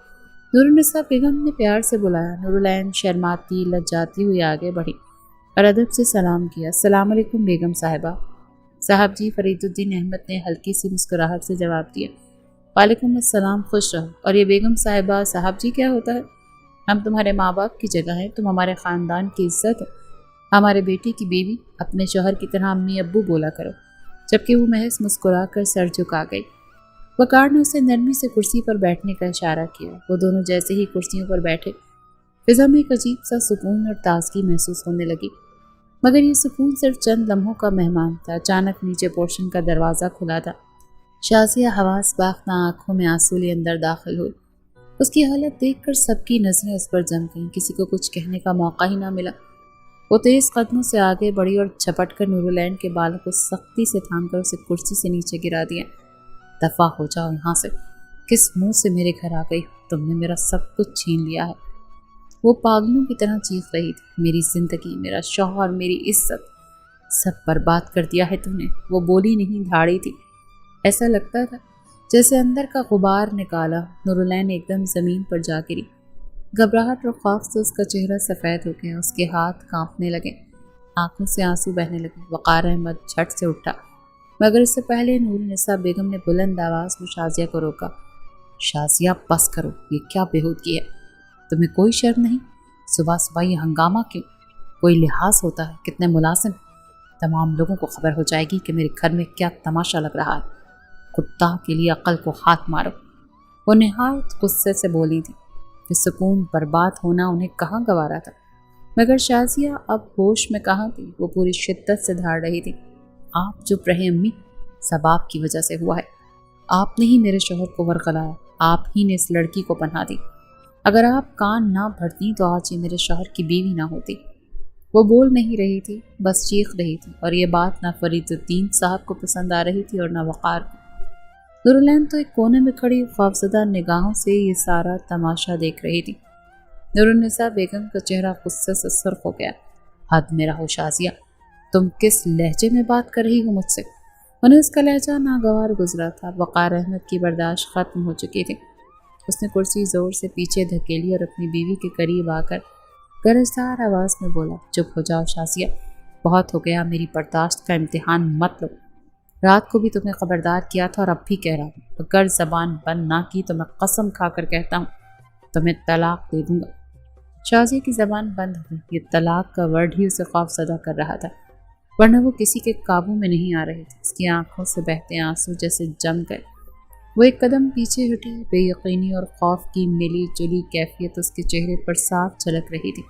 نور النساء بیگم نے پیار سے بلایا۔ نورالعین شرماتی لجاتی ہوئی آگے بڑھی اور ادب سے سلام کیا۔ السلام علیکم بیگم صاحبہ۔ صاحب جی، فرید الدین احمد نے ہلکی سی مسکراہٹ سے جواب دیا۔ وعلیکم السلام، خوش رہو۔ اور یہ بیگم صاحبہ صاحب جی کیا ہوتا ہے؟ ہم تمہارے ماں باپ کی جگہ ہیں، تم ہمارے خاندان کی عزت ہو۔ ہمارے بیٹی کی بیوی اپنے شوہر کی طرح امی ابو بولا کرو۔ جبکہ وہ محض مسکرا کر سر جھکا گئی۔ وقار نے اسے نرمی سے کرسی پر بیٹھنے کا اشارہ کیا۔ وہ دونوں جیسے ہی کرسیوں پر بیٹھے، فضا میں ایک عجیب سا سکون اور تازگی محسوس ہونے لگی، مگر یہ سکون صرف چند لمحوں کا مہمان تھا۔ اچانک نیچے پورشن کا دروازہ کھلا تھا۔ شازیہ حواس باختہ آنکھوں میں آنسو لیے اندر داخل ہوئی۔ اس کی حالت دیکھ کر سب کی نظریں اس پر جم گئیں، کسی کو کچھ کہنے کا موقع ہی نہ ملا۔ وہ تیز قدموں سے آگے بڑھی اور جھپٹ کر نورالعین کے بالوں کو سختی سے تھام کر اسے کرسی سے نیچے گرا دیا۔ دفع ہو جاؤ یہاں سے، کس منہ سے میرے گھر آ گئی؟ تم نے میرا سب کچھ چھین لیا ہے۔ وہ پاگلوں کی طرح چیخ رہی تھی۔ میری زندگی، میرا شوہر، میری عزت، سب برباد کر دیا ہے تم نے۔ وہ بولی نہیں، دھاڑی تھی۔ ایسا لگتا تھا جیسے اندر کا غبار نکالا۔ نورالعین ایک دم زمین پر جا گری۔ گھبراہٹ اور خوف سے اس کا چہرہ سفید ہو گیا، اس کے ہاتھ کانپنے لگے، آنکھوں سے آنسو بہنے لگے۔ وقار احمد جھٹ سے اٹھا، مگر اس سے پہلے نور النساء بیگم نے بلند آواز میں شازیہ کو روکا۔ شازیہ، بس کرو، یہ کیا بےہودگی ہے؟ تمہیں کوئی شرم نہیں؟ صبح صبح یہ ہنگامہ کیوں؟ کوئی لحاظ ہوتا ہے؟ کتنے ملازم؟ تمام لوگوں کو خبر ہو جائے گی کہ میرے گھر میں کیا تماشا لگ رہا ہے۔ کتا کے لیے عقل کو ہاتھ مارو۔ وہ نہایت غصے سے بولی تھی کہ سکون برباد ہونا انہیں کہاں گوارا تھا، مگر شازیہ اب ہوش میں کہاں تھی۔ وہ پوری شدت سے دھاڑ رہی تھی۔ آپ چپ رہے امی، سب آپ کی وجہ سے ہوا ہے۔ آپ نے ہی میرے شوہر کو ورغلایا، آپ ہی نے اس لڑکی کو پناہ دی۔ اگر آپ کان نہ بھرتی تو آج یہ میرے شوہر کی بیوی نہ ہوتی۔ وہ بول نہیں رہی تھی، بس چیخ رہی تھی، اور یہ بات نہ فرید الدین صاحب کو پسند آ رہی تھی اور نہ وقار کو۔ نورالعین تو ایک کونے میں کھڑی خوفزدہ نگاہوں سے یہ سارا تماشا دیکھ رہی تھی۔ نور النساء بیگم کا چہرہ غصے سے سرخ ہو گیا۔ حد میں رہو شازیہ، تم کس لہجے میں بات کر رہی ہو مجھ سے؟ انہیں اس کا لہجہ ناگوار گزرا تھا۔ وقار احمد کی برداشت ختم ہو چکی تھی۔ اس نے کرسی زور سے پیچھے دھکیلی اور اپنی بیوی کے قریب آ کر گرجدار آواز میں بولا، چپ ہو جاؤ شازیہ، بہت ہو گیا، میری برداشت کا امتحان مت لو۔ رات کو بھی تمہیں خبردار کیا تھا اور اب بھی کہہ رہا ہوں، اگر زبان بند نہ کی تو میں قسم کھا کر کہتا ہوں تمہیں طلاق دے دوں گا۔ شازیہ کی زبان بند ہو گئی۔ یہ طلاق کا ورڈ ہی اسے خوف زدہ کر رہا تھا، ورنہ وہ کسی کے قابو میں نہیں آ رہے تھے۔ اس کی آنکھوں سے بہتے آنسو جیسے جم گئے۔ وہ ایک قدم پیچھے ہٹی، بے یقینی اور خوف کی ملی جلی کیفیت اس کے چہرے پر صاف جھلک رہی تھی۔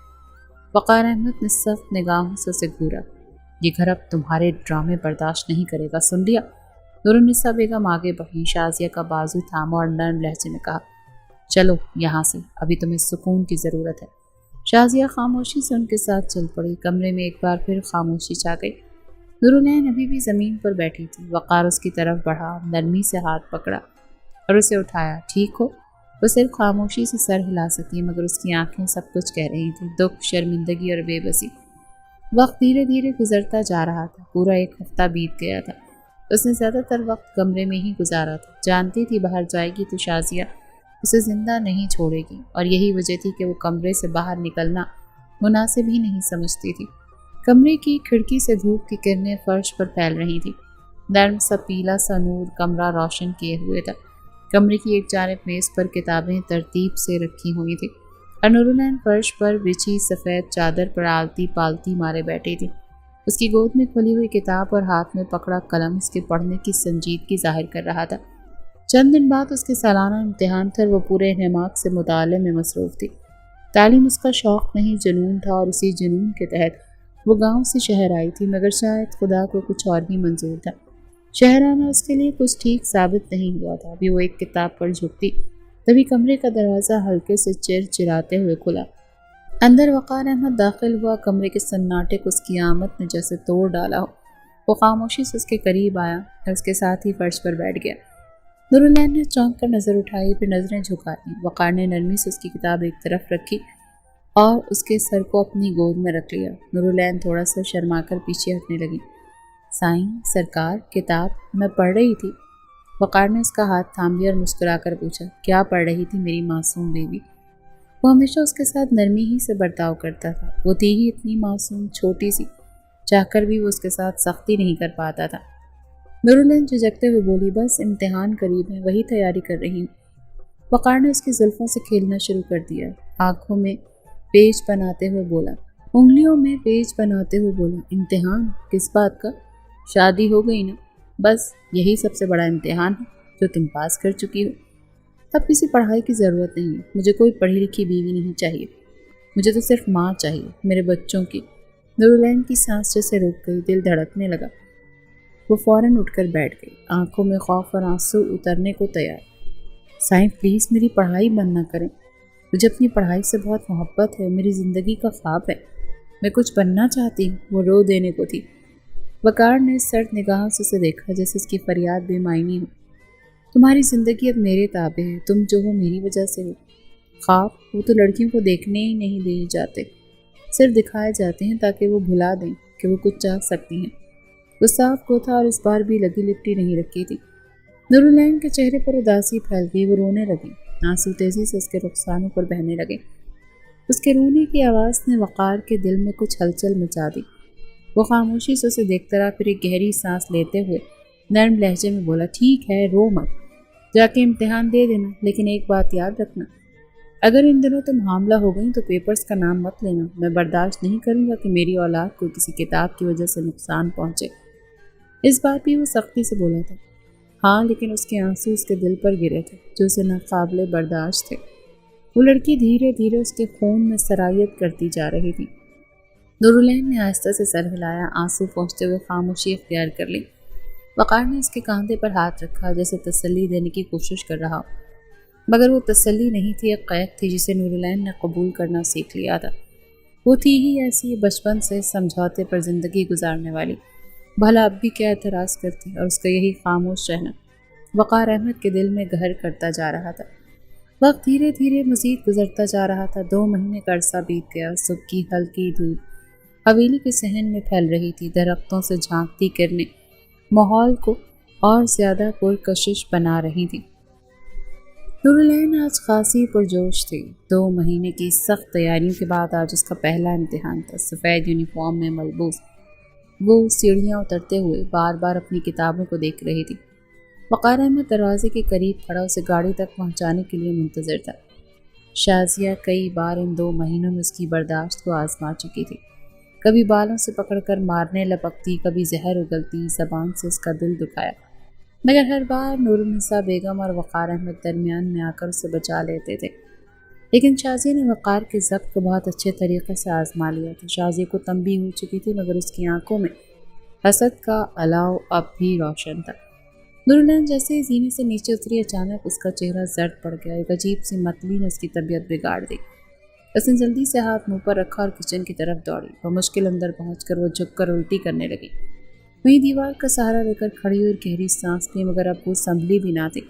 وقار احمد نے سخت نگاہوں سے اسے گھورا۔ یہ گھر اب تمہارے ڈرامے برداشت نہیں کرے گا، سن لیا؟ نورالنساء بیگم آگے بڑھی، شازیہ کا بازو تھاما اور نرم لہجے میں کہا، چلو یہاں سے، ابھی تمہیں سکون کی ضرورت ہے۔ شازیہ خاموشی سے ان کے ساتھ چل پڑی۔ کمرے میں ایک بار پھر خاموشی چھا گئی۔ نورالعین ابھی بھی زمین پر بیٹھی تھی۔ وقار اس کی طرف بڑھا، نرمی سے ہاتھ پکڑا اور اسے اٹھایا۔ ٹھیک ہو؟ وہ صرف خاموشی سے سر ہلا سکی، مگر اس کی آنکھیں سب کچھ کہہ رہی تھیں، دکھ، شرمندگی اور بے بسی۔ وقت دھیرے دھیرے گزرتا جا رہا تھا۔ پورا ایک ہفتہ بیت گیا تھا۔ اس نے زیادہ تر وقت کمرے میں ہی گزارا تھا۔ جانتی تھی باہر جائے گی تو شازیہ اسے زندہ نہیں چھوڑے گی، اور یہی وجہ تھی کہ وہ کمرے سے باہر نکلنا مناسب ہی نہیں سمجھتی تھی۔ کمرے کی کھڑکی سے دھوپ کی کرنیں فرش پر پھیل رہی تھی۔ نرم سا پیلا سا نور کمرہ روشن کیے ہوئے تھا۔ کمرے کی ایک جانب میز پر کتابیں ترتیب سے رکھی ہوئی تھی اور نورالعین فرش پر بچھی سفید چادر پر آلتی پالتی مارے بیٹھی تھی۔ اس کی گود میں کھلی ہوئی کتاب اور ہاتھ میں پکڑا قلم اس کے پڑھنے کی سنجیدگی ظاہر کر رہا تھا۔ چند دن بعد اس کے سالانہ امتحان تھے اور وہ پورے انہماک سے مطالعے میں مصروف تھی۔ تعلیم اس کا شوق نہیں، جنون تھا، اور اسی جنون کے تحت وہ گاؤں سے شہر آئی تھی، مگر شاید خدا کو کچھ اور ہی منظور تھا۔ شہر آنا اس کے لیے کچھ ٹھیک ثابت نہیں ہوا تھا۔ ابھی وہ ایک کتاب پر جھکتی، تبھی کمرے کا دروازہ ہلکے سے چرچراتے ہوئے کھلا۔ اندر وقار احمد داخل ہوا۔ کمرے کے سناٹے کو اس کی آمد نے جیسے توڑ ڈالا ہو۔ وہ خاموشی سے اس کے قریب آیا اور اس کے ساتھ ہی فرش پر بیٹھ گیا۔ نورالعین نے چونک کر نظر اٹھائی، پھر نظریں جھکائی۔ وقار نے نرمی سے اس کی کتاب ایک طرف رکھی اور اس کے سر کو اپنی گود میں رکھ لیا۔ نورالعین تھوڑا سا شرما کر پیچھے ہٹنے لگی۔ سائیں سرکار، کتاب میں پڑھ رہی تھی۔ وقار نے اس کا ہاتھ تھام لیا اور مسکرا کر پوچھا، کیا پڑھ رہی تھی میری معصوم بیوی؟ وہ ہمیشہ اس کے ساتھ نرمی ہی سے برتاؤ کرتا تھا۔ وہ تھی ہی اتنی معصوم، چھوٹی سی، چاہ کر بھی وہ اس کے ساتھ سختی نہیں کر پاتا تھا۔ نورالعین جھجکتے ہوئے بولی، بس امتحان قریب ہے، وہی تیاری کر رہی ہوں۔ وقار نے اس کی زلفوں سے کھیلنا شروع کر دیا، آنکھوں میں پیچ بناتے ہوئے بولا، انگلیوں میں پیچ بناتے ہوئے بولا، امتحان کس بات کا؟ شادی ہو گئی نا، بس یہی سب سے بڑا امتحان ہے جو تم پاس کر چکی ہو۔ اب کسی پڑھائی کی ضرورت نہیں ہے، مجھے کوئی پڑھی لکھی بیوی نہیں چاہیے، مجھے تو صرف ماں چاہیے، میرے بچوں کی۔ نورالعین کی سانس جیسے رک گئی، دل دھڑکنے لگا۔ وہ فوراً اٹھ کر بیٹھ گئی، آنکھوں میں خوف اور آنسو اترنے کو تیار۔ سائیں پلیز میری پڑھائی بند نہ کریں، مجھے اپنی پڑھائی سے بہت محبت ہے، میری زندگی کا خواب ہے، میں کچھ بننا چاہتی ہوں۔ وہ رو دینے کو تھی۔ وقار نے سرد نگاہوں سے اسے دیکھا، جیسے اس کی فریاد بے معنی ہو۔ تمہاری زندگی اب میرے تابع ہے، تم جو ہو میری وجہ سے ہو۔ خواب وہ تو لڑکیوں کو دیکھنے ہی نہیں دیے جاتے، صرف دکھائے جاتے ہیں تاکہ وہ بھلا دیں کہ وہ کچھ چاہ سکتی ہیں۔ وہ صاف کو تھا اور اس بار بھی لگی لپٹی نہیں رکھی تھی۔ نورالعین کے چہرے پر اداسی پھیل گئی، وہ رونے لگی، آنسو تیزی سے اس کے رخسانوں پر بہنے لگے۔ اس کے رونے کی آواز نے وقار کے دل میں کچھ ہلچل مچا دی۔ وہ خاموشی سے اسے دیکھتا رہا، پھر ایک گہری سانس لیتے ہوئے نرم لہجے میں بولا، ٹھیک ہے، رو مت، جا کے امتحان دے دینا، لیکن ایک بات یاد رکھنا، اگر ان دنوں تم حاملہ ہو گئی تو پیپرز کا نام مت لینا، میں برداشت نہیں کروں گا کہ میری اولاد کو کسی کتاب کی وجہ سے نقصان پہنچے۔ اس بات بھی وہ سختی سے بولا تھا، ہاں، لیکن اس کے آنسو اس کے دل پر گرے تھے جو اسے ناقابل برداشت تھے۔ وہ لڑکی دھیرے دھیرے اس کے خون میں سرایت کرتی جا رہی تھی۔ نورالعین نے آہستہ سے سر ہلایا، آنسو پہنچتے ہوئے خاموشی اختیار کر لی۔ وقار نے اس کے کاندھے پر ہاتھ رکھا، جیسے تسلی دینے کی کوشش کر رہا ہو، مگر وہ تسلی نہیں تھی، ایک قید تھی جسے نورالعین نے قبول کرنا سیکھ لیا تھا۔ وہ تھی ہی ایسی بچپن سے سمجھوتے پر زندگی گزارنے والی، بھلا اب بھی کیا اعتراض کرتی، اور اس کا یہی خاموش رہنا وقار احمد کے دل میں گہر کرتا جا رہا تھا۔ وقت دھیرے دھیرے مزید گزرتا جا رہا تھا۔ 2 مہینے کا عرصہ بیت گیا۔ صبح کی ہلکی دھوپ حویلی کے صحن میں پھیل رہی تھی، درختوں سے جھانکتی کرنیں ماحول کو اور زیادہ پرکشش بنا رہی تھی۔ نورالعین آج خاصی پرجوش تھی۔ 2 مہینے کی سخت تیاریوں کے بعد آج اس کا پہلا امتحان تھا۔ سفید یونیفارم میں ملبوس وہ سیڑھیاں اترتے ہوئے بار بار اپنی کتابوں کو دیکھ رہی تھی۔ وقار احمد دروازے کے قریب کھڑا اسے گاڑی تک پہنچانے کے لیے منتظر تھا۔ شازیہ کئی بار ان 2 مہینوں میں اس کی برداشت کو آزما چکی تھی۔ کبھی بالوں سے پکڑ کر مارنے لپکتی، کبھی زہر اگلتی، زبان سے اس کا دل دکھایا، مگر ہر بار نور النساء بیگم اور وقار احمد درمیان میں آ کر اسے بچا لیتے تھے۔ لیکن شازیہ نے وقار کے ضبط کو بہت اچھے طریقے سے آزما لیا تھا۔ شازیہ کو تنبیہ ہو چکی تھی، مگر اس کی آنکھوں میں حسد کا الاؤ اب بھی روشن تھا۔ نورالعین جیسے ہی زینے سے نیچے اتری، اچانک اس کا چہرہ زرد پڑ گیا۔ ایک عجیب سی متلی نے اس کی طبیعت بگاڑ دی۔ اس نے جلدی سے ہاتھ منہ پر رکھا اور کچن کی طرف دوڑی۔ بمشکل اندر پہنچ کر وہ جھک کر الٹی کرنے لگی۔ وہیں دیوار کا سہارا لے کر کھڑی اور گہری سانس لی، مگر اب وہ سنبھلی بھی نہ تھی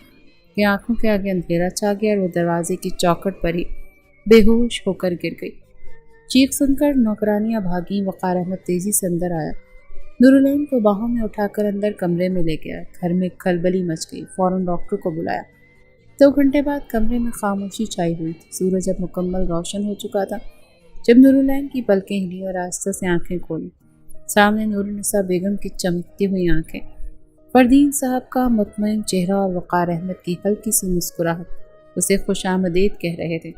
کہ آنکھوں کے آگے اندھیرا چھا گیا اور وہ دروازے کی چوکھٹ پر ہی بے ہوش ہو کر گر گئی۔ چیخ سن کر نوکرانیاں بھاگیں۔ وقار احمد تیزی سے اندر آیا، نورالعین کو باہوں میں اٹھا کر اندر کمرے میں لے گیا۔ گھر میں کھلبلی مچ گئی۔ فوراً ڈاکٹر کو بلایا۔ 2 گھنٹے بعد کمرے میں خاموشی چھائی ہوئی تھی۔ سورج اب مکمل روشن ہو چکا تھا جب نورالعین کی پلکیں ہلی اور آہستہ سے آنکھیں کھولی۔ سامنے نور النساء بیگم کی چمکتی ہوئی آنکھیں، فردین صاحب کا مطمئن چہرہ اور وقار احمد کی ہلکی سی مسکراہٹ اسے خوش آمدید کہہ رہے تھے۔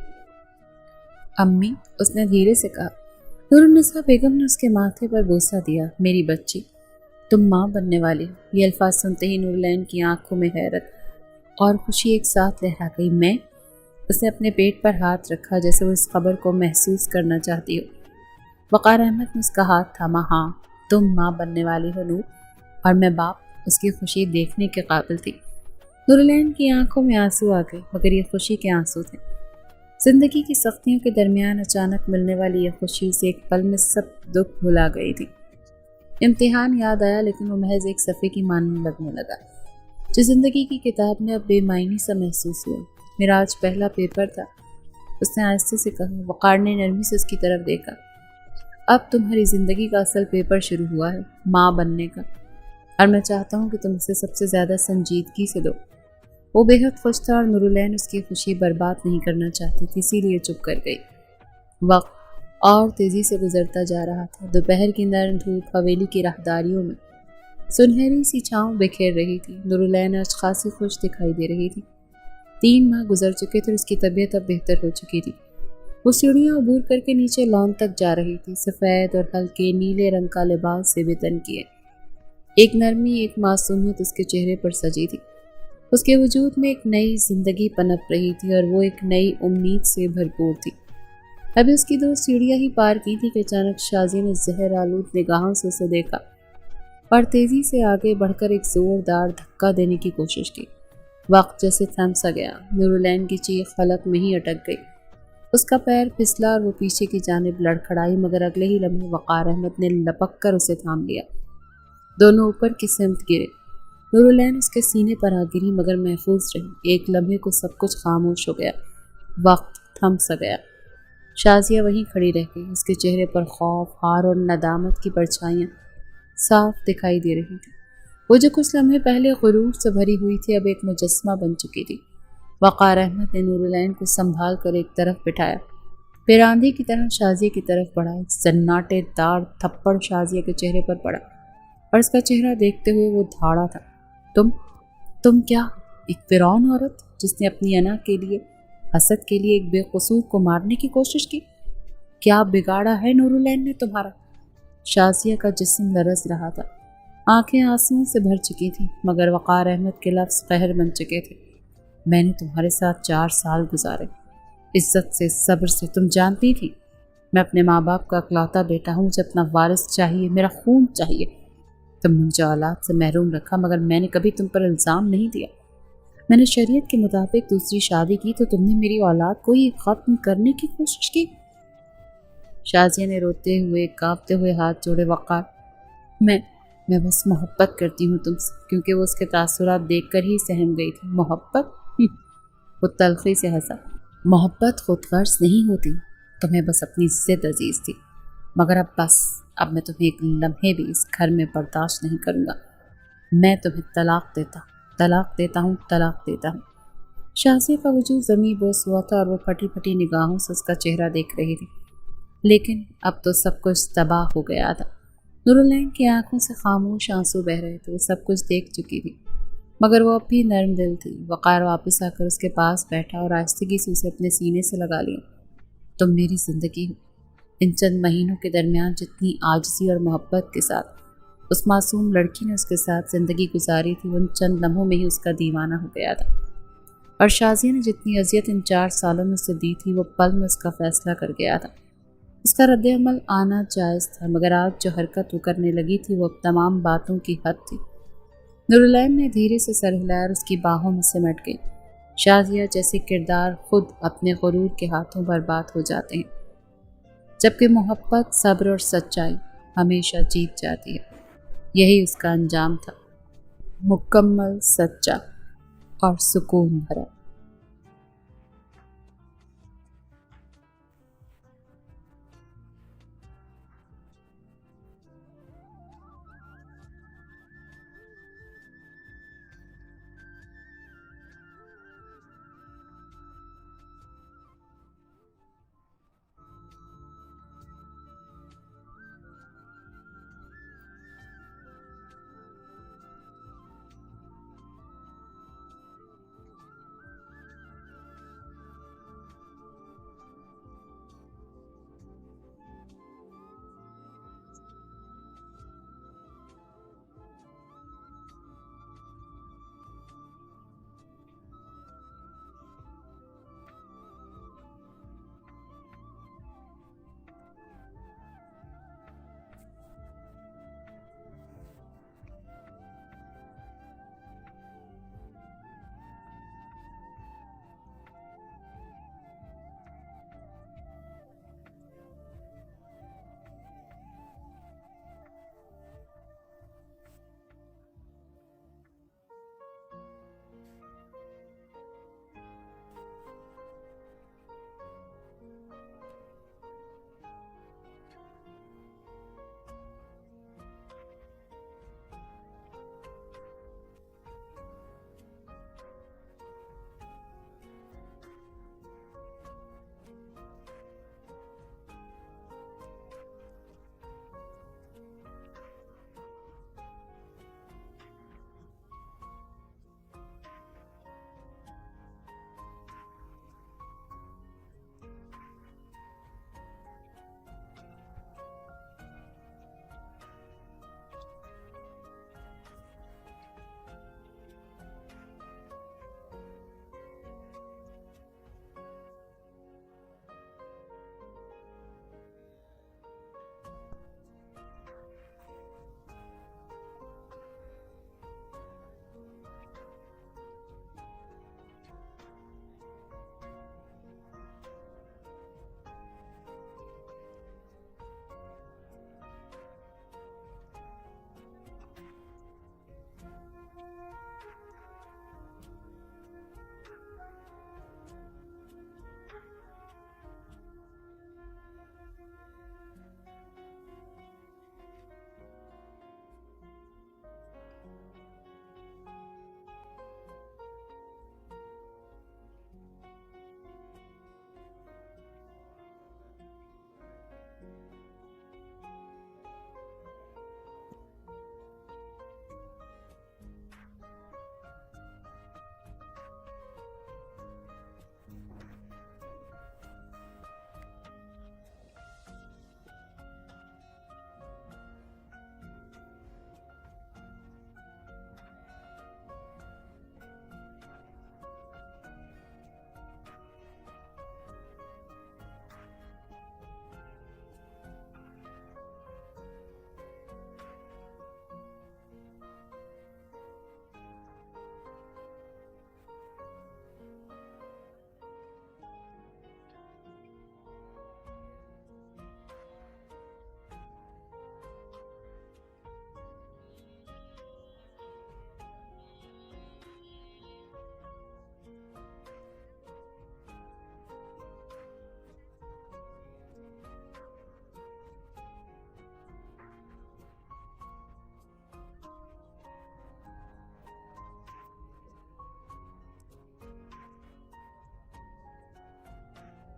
امی، اس نے دھیرے سے کہا۔ نور النساء بیگم نے اس کے ماتھے پر بوسہ دیا۔ میری بچی، تم ماں بننے والی ہو۔ یہ الفاظ سنتے ہی نورالعین کی آنکھوں میں حیرت اور خوشی ایک ساتھ لہرا گئی۔ میں؟ اس نے اپنے پیٹ پر ہاتھ رکھا جیسے وہ اس خبر کو محسوس کرنا چاہتی ہو۔ وقار احمد نے اس کا ہاتھ تھاما۔ ہاں، تم ماں بننے والی ہو نور، اور میں باپ۔ اس کی خوشی دیکھنے کے قابل تھی۔ نورالعین کی آنکھوں میں آنسو آ گئے، مگر یہ خوشی کے آنسو تھے۔ زندگی کی سختیوں کے درمیان اچانک ملنے والی یہ خوشی اسے ایک پل میں سب دکھ بھلا گئی تھی۔ امتحان یاد آیا، لیکن وہ محض ایک صفحے کی ماننے لگنے لگا جو زندگی کی کتاب میں اب بے معنی سا محسوس ہوا۔ میرا آج پہلا پیپر تھا، اس نے آہستہ سے کہا۔ وقار نے نرمی سے اس کی طرف دیکھا۔ اب تمہاری زندگی کا اصل پیپر شروع ہوا ہے، ماں بننے کا، اور میں چاہتا ہوں کہ تم اسے سب سے زیادہ سنجیدگی سے دو۔ وہ بے حد خوش تھا اور نورالعین اس کی خوشی برباد نہیں کرنا چاہتی تھی، اسی لیے چپ کر گئی۔ وقت اور تیزی سے گزرتا جا رہا تھا۔ دوپہر کی نرم دھوپ حویلی کی راہداریوں میں سنہری سی چھاؤں بکھیر رہی تھی۔ نورالعین آج خاصی خوش دکھائی دے رہی تھی۔ 3 ماہ گزر چکے تھے اور اس کی طبیعت اب بہتر ہو چکی تھی۔ وہ سیڑھیاں عبور کر کے نیچے لان تک جا رہی تھی، سفید اور ہلکے نیلے رنگ کا لباس سے بتن کیے۔ ایک نرمی، ایک معصومیت اس کے چہرے پر سجی تھی۔ اس کے وجود میں ایک نئی زندگی پنپ رہی تھی اور وہ ایک نئی امید سے بھرپور تھی۔ ابھی اس کی 2 سیڑھیاں ہی پار کی تھی کہ اچانک شازیہ نے زہر آلود نگاہوں سے اسے دیکھا اور تیزی سے آگے بڑھ کر ایک زوردار دھکا دینے کی کوشش کی۔ وقت جیسے تھم سا گیا۔ نورالعین کی چیخ فلک میں ہی اٹک گئی۔ اس کا پیر پھسلا اور وہ پیچھے کی جانب لڑکھڑائی، مگر اگلے ہی لمحے وقار احمد نے لپک کر اسے تھام لیا۔ دونوں اوپر کی سمت گرے۔ نورالعین اس کے سینے پر آ گری، مگر محفوظ رہی۔ ایک لمحے کو سب کچھ خاموش ہو گیا، وقت تھم سا گیا۔ شازیہ وہیں کھڑی رہ گئی، اس کے چہرے پر خوف، ہار اور ندامت کی پرچھائیاں صاف دکھائی دے رہی تھیں۔ وہ جو کچھ لمحے پہلے غرور سے بھری ہوئی تھی، اب ایک مجسمہ بن چکی تھی۔ وقار احمد نے نورالعین کو سنبھال کر ایک طرف بٹھایا، پھر آندھی کی طرح شازیہ کی طرف بڑھا۔ ایک سناٹے دار تھپڑ شازیہ کے چہرے پر پڑا اور اس کا چہرہ دیکھتے ہوئے وہ دھاڑا تھا۔ تم کیا؟ ایک فرعون عورت جس نے اپنی انا کے لیے، حسد کے لیے ایک بے قصور کو مارنے کی کوشش کی؟ کیا بگاڑا ہے نورالعین نے تمہارا؟ شازیہ کا جسم لرز رہا تھا، آنکھیں آنسوؤں سے بھر چکی تھیں، مگر وقار احمد کے لفظ قہر بن چکے تھے۔ میں نے تمہارے ساتھ 4 سال گزارے، عزت سے، صبر سے، تم جانتی تھی میں اپنے ماں باپ کا اکلوتا بیٹا ہوں، مجھے اپنا وارث چاہیے، میرا خون چاہیے۔ تم نے مجھے اولاد سے محروم رکھا، مگر میں نے کبھی تم پر الزام نہیں دیا۔ میں نے شریعت کے مطابق دوسری شادی کی تو تم نے میری اولاد کو ہی ختم کرنے کی کوشش کی۔ شازیہ نے روتے ہوئے، کانپتے ہوئے ہاتھ جوڑے۔ وقار، میں بس محبت کرتی ہوں تم سے، کیونکہ وہ اس کے تاثرات دیکھ کر ہی سہم گئی تھی۔ محبت؟ وہ تلخی سے ہنسا۔ محبت خود غرض نہیں ہوتی، تمہیں بس اپنی ضد عزیز تھی، مگر اب میں تمہیں ایک لمحے بھی اس گھر میں برداشت نہیں کروں گا۔ میں تمہیں طلاق دیتا ہوں، طلاق دیتا ہوں، طلاق دیتا ہوں۔ شازیہ کا وجود زمیں بوس ہوا تھا اور وہ پھٹی پھٹی نگاہوں سے اس کا چہرہ دیکھ رہی تھی، لیکن اب تو سب کچھ تباہ ہو گیا تھا۔ نورالعین کی آنکھوں سے خاموش آنسو بہہ رہے تھے، وہ سب کچھ دیکھ چکی تھی، مگر وہ اب بھی نرم دل تھی۔ وقار واپس آ کر اس کے پاس بیٹھا اور آہستگی سے اسے اپنے سینے سے لگا لیا۔ تم میری زندگی ہو۔ ان چند مہینوں کے درمیان جتنی عاجزی اور محبت کے ساتھ اس معصوم لڑکی نے اس کے ساتھ زندگی گزاری تھی، وہ ان چند لمحوں میں ہی اس کا دیوانہ ہو گیا تھا، اور شازیہ نے جتنی اذیت ان 4 سالوں میں اسے دی تھی وہ پل میں اس کا فیصلہ کر گیا تھا۔ اس کا رد عمل آنا جائز تھا، مگر آج جو حرکت وہ کرنے لگی تھی وہ اب تمام باتوں کی حد تھی۔ نورالعین نے دھیرے سے سر ہلایا اور اس کی باہوں میں سمٹ گئی۔ شازیہ جیسے کردار خود اپنے غرور کے ہاتھوں برباد ہو جاتے ہیں، جبکہ محبت، صبر اور سچائی ہمیشہ جیت جاتی ہے۔ یہی اس کا انجام تھا، مکمل، سچا اور سکون بھرا۔